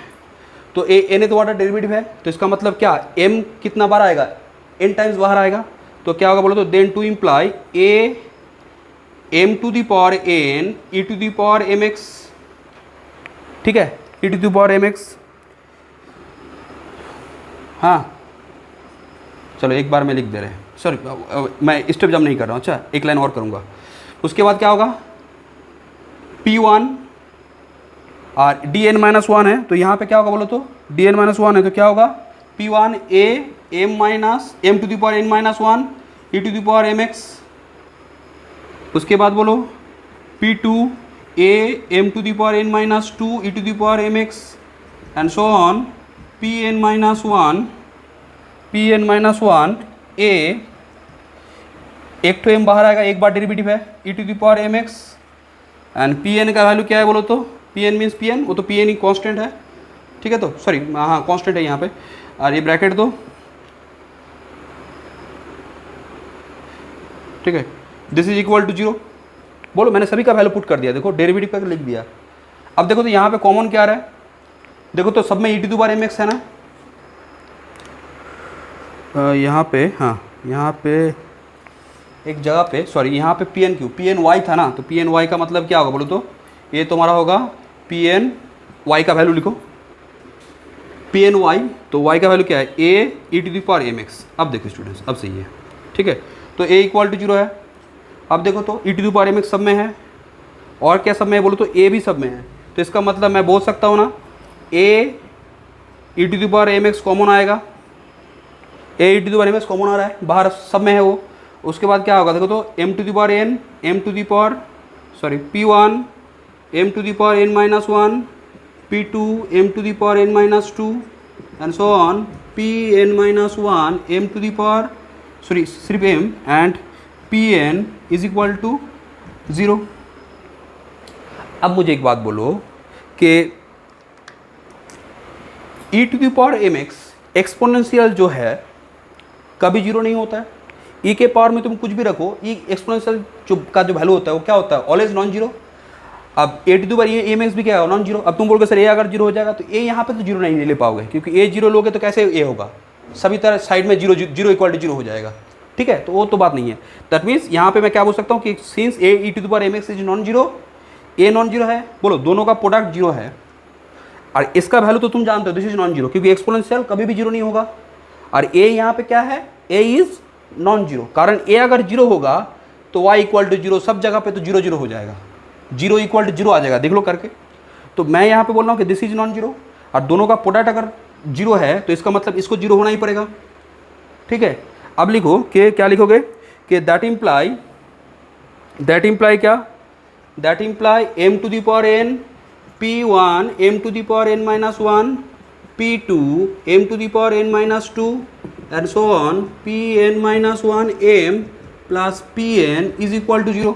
तो n तो वाटर डेरिवेटिव है तो इसका मतलब क्या, m कितना बार आएगा, n टाइम्स बाहर आएगा। तो क्या होगा बोलो तो, then to imply a m to the power n e to the power mx। ठीक है, e to the power mx। हाँ चलो एक बार मैं लिख दे रहे हैं, सॉरी मैं स्टेप जब नहीं कर रहा हूँ। अच्छा एक लाइन और करूँगा, उसके बाद क्या होगा p1 और dn-1 है तो यहाँ पे क्या होगा बोलो तो, dn-1 है तो क्या होगा p1 a m minus m to the power n-1 e to the power mx। उसके बाद बोलो p2 a m to the power n-2 e to the power mx and so on pn-1 a, एक तो m बाहर आएगा, एक बार derivative है e to the power mx। And pn का वैल्यू क्या है बोलो तो, P N means P N, वो तो पी एन ही कॉन्स्टेंट है, ठीक है। तो सॉरी हाँ कॉन्स्टेंट है यहाँ पे, और ये ब्रैकेट दो, ठीक है। दिस इज इक्वल टू 0, बोलो मैंने सभी का वैल्यू पुट कर दिया, देखो डेरिवेटिव का लिख दिया। अब देखो तो यहाँ पे कॉमन क्या आ रहा है, देखो तो सब में e⁻mx है ना, यहाँ पे हाँ, यहाँ पे एक जगह पे सॉरी यहाँ पे P N Q, P N Y था ना, तो पी एन वाई का मतलब क्या होगा बोलो तो, ये तुम्हारा होगा पी एन वाई का वैल्यू लिखो, पी एन वाई, तो वाई का वैल्यू क्या है e⁻mx। अब देखो स्टूडेंट्स अब सही है, ठीक है। तो a इक्वल टू 0 है। अब देखो तो e⁻mx सब में है, और क्या सब में है बोलो तो a भी सब में है, तो इसका मतलब मैं बोल सकता हूँ ना e⁻mx कॉमन आएगा, e⁻mx कॉमन आ रहा है, बाहर सब में है वो। उसके बाद क्या होगा देखो तो m to the power n, m to the power sorry p1 m to the power n minus 1, p2 m to the power n minus 2 and so on pn minus 1 m to the power sorry सिर्फ m and pn is equal to 0। अब मुझे एक बात बोलो कि e⁻mx exponential जो है कभी 0 नहीं होता है, e के पावर में तुम कुछ भी रखो, e एक्सपोनेंशियल जो का जो वैल्यू होता है वो क्या होता है, ऑलवेज नॉन जीरो। अब a⁻mx भी क्या है, नॉन जीरो। अब तुम बोलोगे सर a अगर 0 हो जाएगा तो a यहाँ पे तो 0 नहीं ले पाओगे, क्योंकि a 0 लोगे तो कैसे a होगा, सभी तरह साइड में 0 0 इक्वल टू 0 हो जाएगा, ठीक है। तो वो तो बात नहीं है। दैट मीन्स यहाँ पे मैं क्या बोल सकता हूँ कि since e⁻mx is non zero, a non zero है, बोलो दोनों का प्रोडक्ट 0 है, और इसका वैल्यू तो तुम जानते हो दिस इज नॉन जीरो, क्योंकि एक्सपोनेंशियल कभी भी 0 नहीं होगा। और a यहाँ पे क्या है, a इज नॉन जीरो, कारण a अगर 0 होगा तो y इक्वल टू 0, सब जगह पे तो 0 0 हो जाएगा, 0 इक्वल टू 0 आ जाएगा, देख लो करके। तो मैं यहाँ पे बोल रहा हूँ कि दिस इज नॉन जीरो, और दोनों का प्रोडक्ट अगर 0 है तो इसका मतलब इसको 0 होना ही पड़ेगा, ठीक है। अब लिखो कि क्या लिखोगे कि दैट इम्प्लाई क्या, that imply m to the power n p1 m to the power n minus 1 p2 m to the power n minus 2 and so on pn minus 1 m plus pn is equal to 0,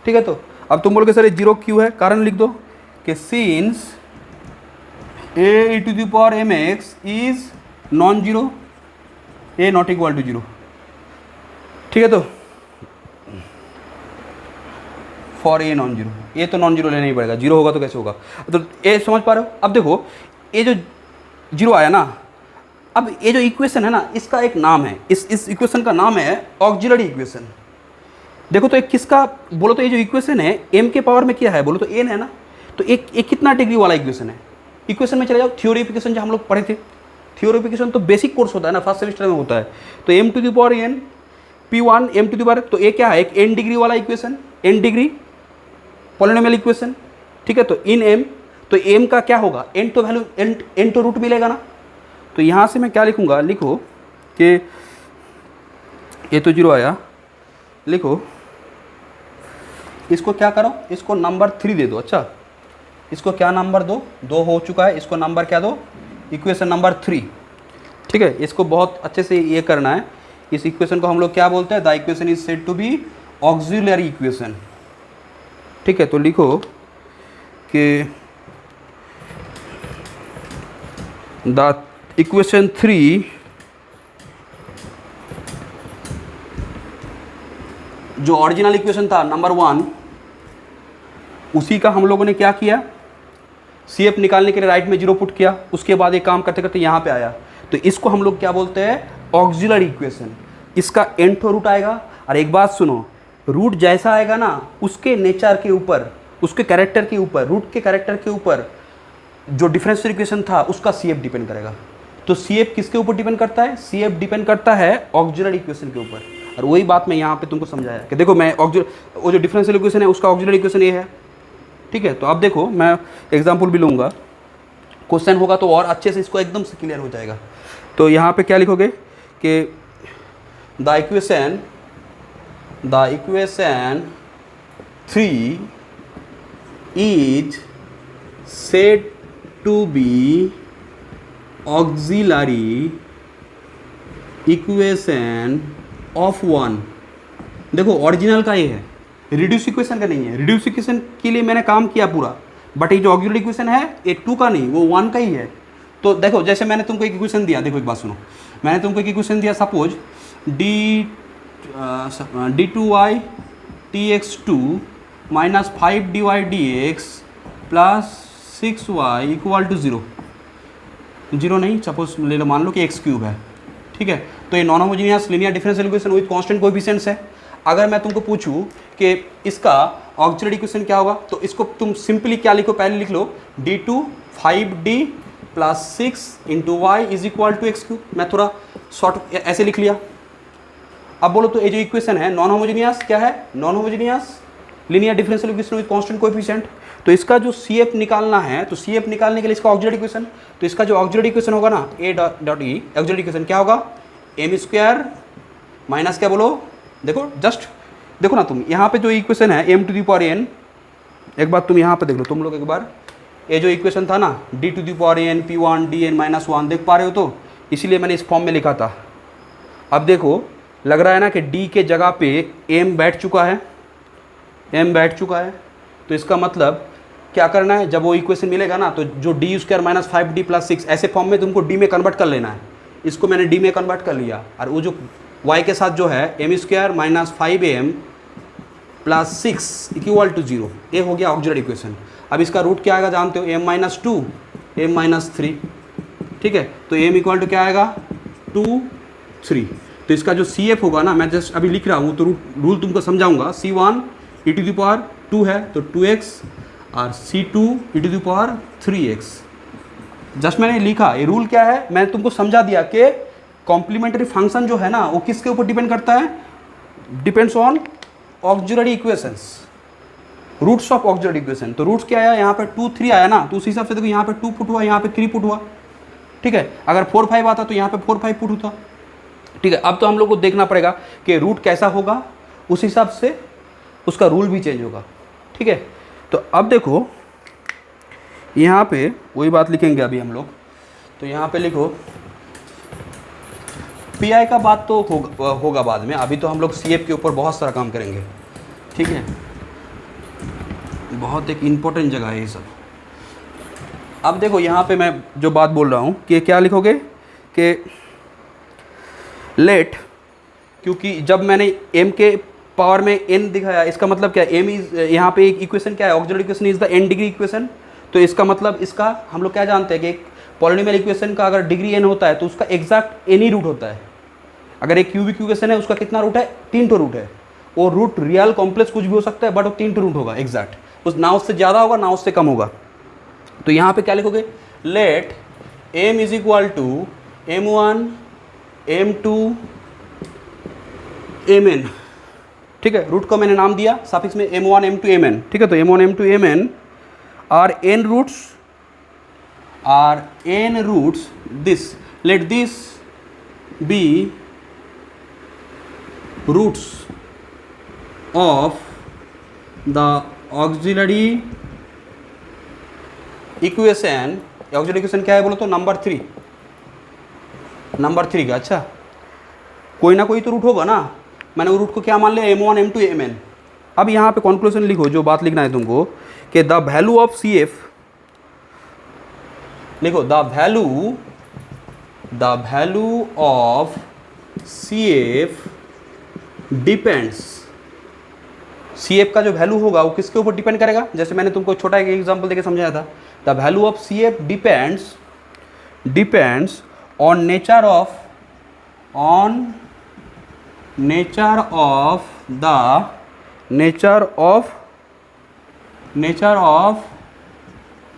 ठीक है। तो अब तुम बोलोगे sir ये 0 क्यों है, कारण लिख दो कि since a⁻mx is non zero, a not equal to 0, ठीक है। तो for a non zero, a तो नॉन जीरो लेना ही पड़ेगा, 0 होगा तो कैसे होगा, तो ए समझ पा रहे हो। अब देखो ये जो 0 आया ना, अब ये जो इक्वेशन है ना इसका एक नाम है, इस इक्वेशन का नाम है ऑक्सिलरी इक्वेशन। देखो तो एक किसका बोलो तो ये जो इक्वेशन है m के पावर में क्या है बोलो तो n है ना, तो एक कितना डिग्री वाला इक्वेशन है। इक्वेशन में चले जाओ, थ्योरीफिकेशन जो हम लोग पढ़े थे, थ्योरीफिकेशन तो बेसिक कोर्स होता है ना, फर्स्ट सेमेस्टर में होता है। तो m to the power n p1 m to the power, तो ये क्या है, एक n डिग्री वाला equation, n degree polynomial equation, ठीक है। तो इन m, तो m का क्या होगा, n तो वैल्यू n तो रूट मिलेगा ना, तो यहाँ से मैं क्या लिखूँगा, लिखो कि ये तो 0 आया, लिखो इसको क्या करो, इसको नंबर 3 दे दो। अच्छा इसको क्या नंबर दो, 2 हो चुका है, इसको नंबर क्या दो, इक्वेशन नंबर 3, ठीक है। इसको बहुत अच्छे से ये करना है, इस इक्वेशन को हम लोग क्या बोलते हैं, the equation is said to be auxiliary equation, ठीक है। तो लिखो कि द इक्वेशन 3 जो ओरिजिनल इक्वेशन था नंबर 1, उसी का हम लोगों ने क्या किया, CF निकालने के लिए राइट में 0 पुट किया, उसके बाद एक काम करते करते यहाँ पे आया, तो इसको हम लोग क्या बोलते हैं, ऑक्सिलरी इक्वेशन। इसका nth रूट आएगा, और एक बात सुनो, रूट जैसा आएगा ना उसके नेचर के ऊपर, उसके कैरेक्टर के ऊपर, रूट के कैरेक्टर के ऊपर जो डिफरेंशियल इक्वेशन था उसका CF डिपेंड करेगा। तो CF किसके ऊपर डिपेंड करता है, CF डिपेंड करता है ऑक्सिलरी इक्वेशन के ऊपर। और वही बात मैं यहाँ पे तुमको समझाया कि देखो मैं वो जो डिफरेंशियल इक्वेशन है उसका ऑक्सिलरी इक्वेशन ये है, ठीक है। तो अब देखो मैं एग्जाम्पल भी लूँगा, क्वेश्चन होगा तो और अच्छे से इसको एकदम से क्लियर हो जाएगा। तो यहाँ पे क्या लिखोगे कि the equation 3 is said to be auxiliary equation of 1। देखो ओरिजिनल का ये है, रिड्यूस इक्वेशन का नहीं है। रिड्यूस इक्वेशन के लिए मैंने काम किया पूरा, बट ये जो ऑक्सिलरी इक्वेशन है ये 2 का नहीं, वो 1 का ही है। तो देखो जैसे मैंने तुमको एक इक्वेशन दिया, देखो एक बात सुनो, मैंने तुमको एक इक्वेशन दिया, suppose d2y tx2 minus 5dy dx plus 6y equal to 0, 0 नहीं, सपोज ले लो, मान लो कि x³ है, ठीक है। तो ये non homogeneous linear differential equation with constant coefficients है। अगर मैं तुमको पूछूं कि इसका ऑक्सिलरी इक्वेशन क्या होगा, तो इसको तुम सिंपली क्या लिखो, पहले लिख लो d2 5d plus 6 into Y is equal to x³। मैं थोड़ा शॉर्ट ऐसे लिख लिया। अब बोलो तो ये जो इक्वेशन है नॉन होमोजीनियस क्या है, non homogeneous linear differential equation with constant coefficient. तो इसका जो CF निकालना है, तो CF निकालने के लिए इसका ऑक्सिलरी इक्वेशन, तो इसका जो ऑक्सिलरी इक्वेशन होगा ना A dot E, auxiliary equation क्या होगा, m² माइनस क्या बोलो, देखो जस्ट देखो ना तुम यहाँ पे जो इक्वेशन है m⁴n, एक बार तुम यहाँ पे देख लो तुम लोग एक बार, ये जो इक्वेशन था ना d⁴n p1 dn माइनस 1, देख पा रहे हो, तो इसीलिए मैंने इस फॉर्म में लिखा था। अब देखो लग रहा है ना कि d के जगह पे m बैठ चुका है, m बैठ चुका है, तो इसका मतलब क्या करना है, जब वो इक्वेशन मिलेगा ना, तो जो d² माइनस 5d प्लस 6 ऐसे फॉर्म में तुमको d में कन्वर्ट कर लेना है। इसको मैंने d में कन्वर्ट कर लिया, और वो जो y के साथ जो है m² minus 5m plus 6 equal to 0, ये हो गया ऑक्सिलरी इक्वेशन। अब इसका रूट क्या आएगा जानते हो, m-2 m-3, ठीक है। तो m इक्वल टू क्या आएगा 2 3। तो इसका जो CF होगा ना, मैं जस्ट अभी लिख रहा हूँ, तो रूल तुमको समझाऊंगा। C1 e⁴2 है तो 2x, और C2 e⁴3x। जस्ट मैंने लिखा, ये रूल क्या है मैंने तुमको समझा दिया कि कॉम्प्लीमेंट्री फंक्शन जो है ना वो किसके ऊपर डिपेंड करता है, depends on auxiliary equations, roots of auxiliary equation. तो रूट्स क्या आया, यहाँ पे 2 3 आया ना, तो उस हिसाब से देखो यहाँ पे 2 पुट हुआ, यहाँ पे 3 पुट हुआ, ठीक है। अगर 4 5 आता तो यहाँ पे 4 5 पुट होता, ठीक है। अब तो हम लोग को देखना पड़ेगा कि रूट कैसा होगा, उस हिसाब से उसका रूल भी चेंज होगा, ठीक है। तो अब देखो यहाँ पे वही बात लिखेंगे अभी हम लोग, तो यहाँ पे लिखो PI का बात तो होगा बाद में, अभी तो हम लोग CF के ऊपर बहुत सारा काम करेंगे, ठीक है। बहुत एक इम्पोर्टेंट जगह है ये सब। अब देखो यहाँ पे मैं जो बात बोल रहा हूँ कि क्या लिखोगे कि लेट, क्योंकि जब मैंने m के पावर में n दिखाया, इसका मतलब क्या है, m इज यहाँ पे एक इक्वेशन क्या है, auxiliary equation is the n degree equation. तो इसका मतलब इसका हम लोग क्या जानते हैं कि एक पॉलिनोमियल इक्वेशन का अगर डिग्री n होता है तो उसका एग्जैक्ट n ही रूट होता है। अगर एक क्यूबिक इक्वेशन है उसका कितना रूट है, 3 ठो रूट है, और रूट रियल कॉम्प्लेक्स कुछ भी हो सकता है, बट वो 3 ठो रूट होगा एग्जैक्ट, उस ना उससे ज़्यादा होगा ना उससे कम होगा। तो यहाँ पे क्या लिखोगे, let m is equal to m1 m2 mn, ठीक है। रूट को मैंने नाम दिया सफिक्स में m1 m2 mn, ठीक है। तो m1 m2 mn are n roots this, let this be roots of the auxiliary equation. Auxiliary equation क्या है बोलो तो नंबर 3 का, अच्छा कोई ना कोई तो रूट होगा ना, मैंने वो रूट को क्या मान लिया, m1 m2 mn। अब यहाँ पे कंक्लूजन लिखो, जो बात लिखना है तुमको कि द वैल्यू ऑफ CF, लिखो the value of CF depends, CF का जो वैल्यू होगा वो किसके ऊपर डिपेंड करेगा, जैसे मैंने तुमको छोटा एक एग्जांपल देके समझाया था। The value of CF depends on nature of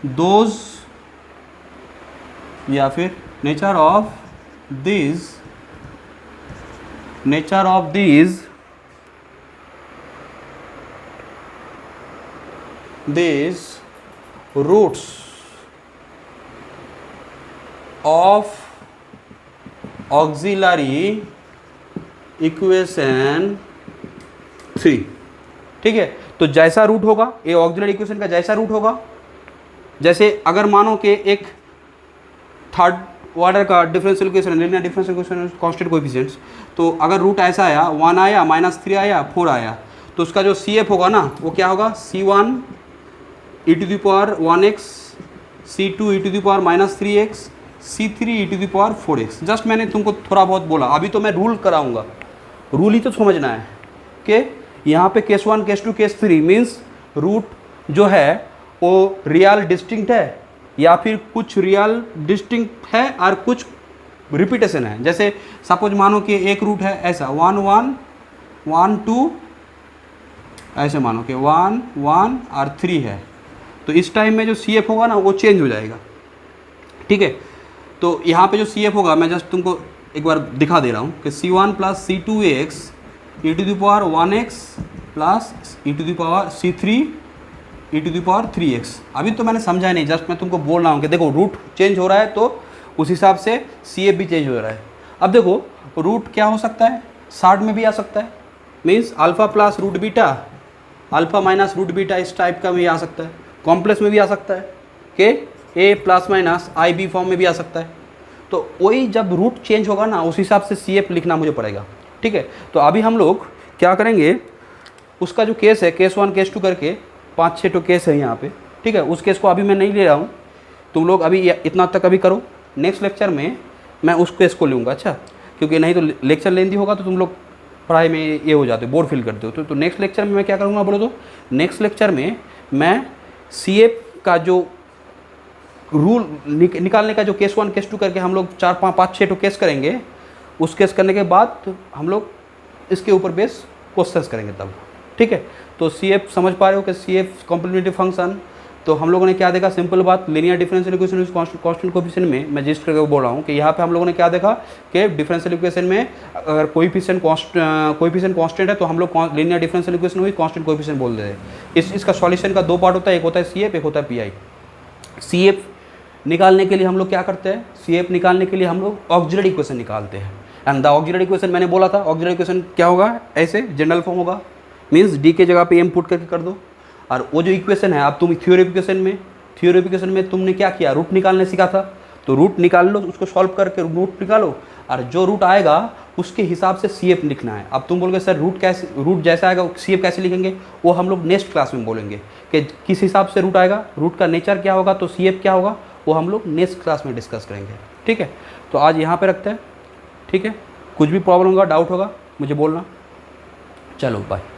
those, या फिर nature of these roots of auxiliary equation 3, ठीक है। तो जैसा रूट होगा ये ऑक्सिलरी इक्वेशन का, जैसा रूट होगा, जैसे अगर मानो कि एक थर्ड ऑर्डर का differential equation, linear differential equation constant coefficients, तो अगर रूट ऐसा आया, 1 आया, -3 आया, 4 आया, तो उसका जो CF होगा ना वो क्या होगा, C1 e to the power 1x, C2 e to the power -3x, C3 e to the power 4x। Just मैंने तुमको थोड़ा बहुत बोला, अभी तो मैं रूल कराऊंगा, रूल ही तो समझना है कि यहाँ पे case 1, case 2, case 3 means root जो है वो रियल डिस्टिंक्ट है या फिर कुछ रियल डिस्टिंक्ट है और कुछ रिपीटेशन है। जैसे सपोज मानो कि एक रूट है ऐसा 1 1 1 2, ऐसे मानो कि 1 1 और 3 है, तो इस टाइम में जो CF होगा ना वो चेंज हो जाएगा, ठीक है। तो यहाँ पे जो CF होगा मैं जस्ट तुमको एक बार दिखा दे रहा हूँ कि C1 plus C2x e to the power 1x plus e to the power C3 e to the power 3x। अभी तो मैंने समझा नहीं, जस्ट मैं तुमको बोल रहा हूँ कि देखो रूट चेंज हो रहा है तो उस हिसाब से CF भी चेंज हो रहा है। अब देखो रूट क्या हो सकता है, शॉर्ट में भी आ सकता है, means alpha plus root beta, alpha minus root beta, इस टाइप का भी आ सकता है। कॉम्प्लेक्स में भी आ सकता है कि A plus minus IB form में भी आ सकता है। तो वही जब रूट चेंज होगा ना उस हिसाब से CF लिखना मुझे पड़ेगा, ठीक है। तो अभी हम लोग क्या करेंगे, उसका जो केस है केस 1 केस 2 करके 5-6 तो केस है यहाँ पे, ठीक है। उस केस को अभी मैं नहीं ले रहा हूँ, तुम लोग अभी इतना तक अभी करो, नेक्स्ट लेक्चर में मैं उस केस को लूँगा, अच्छा, क्योंकि नहीं तो लेक्चर लेंदी होगा तो तुम लोग पढ़ाई में ये हो जाते हो, बोर्ड फील करते हो। तो नेक्स्ट लेक्चर में मैं क्या करूँगा बोलो तो, नेक्स्ट लेक्चर में मैं CF का जो रूल निकालने का जो केस 1 केस 2 करके हम लोग 4-5-6 तो केस करेंगे, उस केस करने के बाद हम लोग इसके ऊपर बेस क्वेश्चंस करेंगे तब, ठीक है। तो CF समझ पा रहे हो कि CF कॉम्प्लीमेंट्री फंक्शन, तो हम लोगों ने क्या देखा, सिंपल बात, linear differential equation with constant coefficient में मैं जिस्ट करके बोल रहा हूँ कि यहाँ पे हम लोगों ने क्या देखा कि डिफरेंशियल इक्वेशन में अगर कोएफिशिएंट कांस्टेंट है तो हम लोग linear differential equation with constant coefficient बोल देते हैं। इसका सॉल्यूशन का 2 पार्ट होता है, एक होता है CF, एक होता है PI। CF निकालने के लिए हम लोग क्या करते हैं, CF निकालने के लिए हम लोग ऑक्सिलरी इक्वेशन निकालते हैं। एंड द ऑक्सिलरी इक्वेशन मैंने बोला था, ऑक्सिलरी इक्वेशन क्या होगा, ऐसे जनरल फॉर्म होगा, मीन्स D के जगह पे M पुट करके कर दो। और वो जो इक्वेशन है, अब तुम थ्योरी इक्वेशन में तुमने क्या किया, रूट निकालने सीखा था, तो रूट निकाल लो, उसको सॉल्व करके रूट निकालो, और जो रूट आएगा उसके हिसाब से CF लिखना है। अब तुम बोलोगे सर रूट जैसा आएगा CF कैसे लिखेंगे, वो हम लोग नेक्स्ट क्लास में बोलेंगे कि किस हिसाब से रूट आएगा, रूट का नेचर क्या होगा, तो CF क्या होगा, वो हम लोग नेक्स्ट क्लास में डिस्कस करेंगे, ठीक है। तो आज यहाँ पे रखते हैं, ठीक है। कुछ भी प्रॉब्लम होगा, डाउट होगा मुझे बोलना। चलो बाय।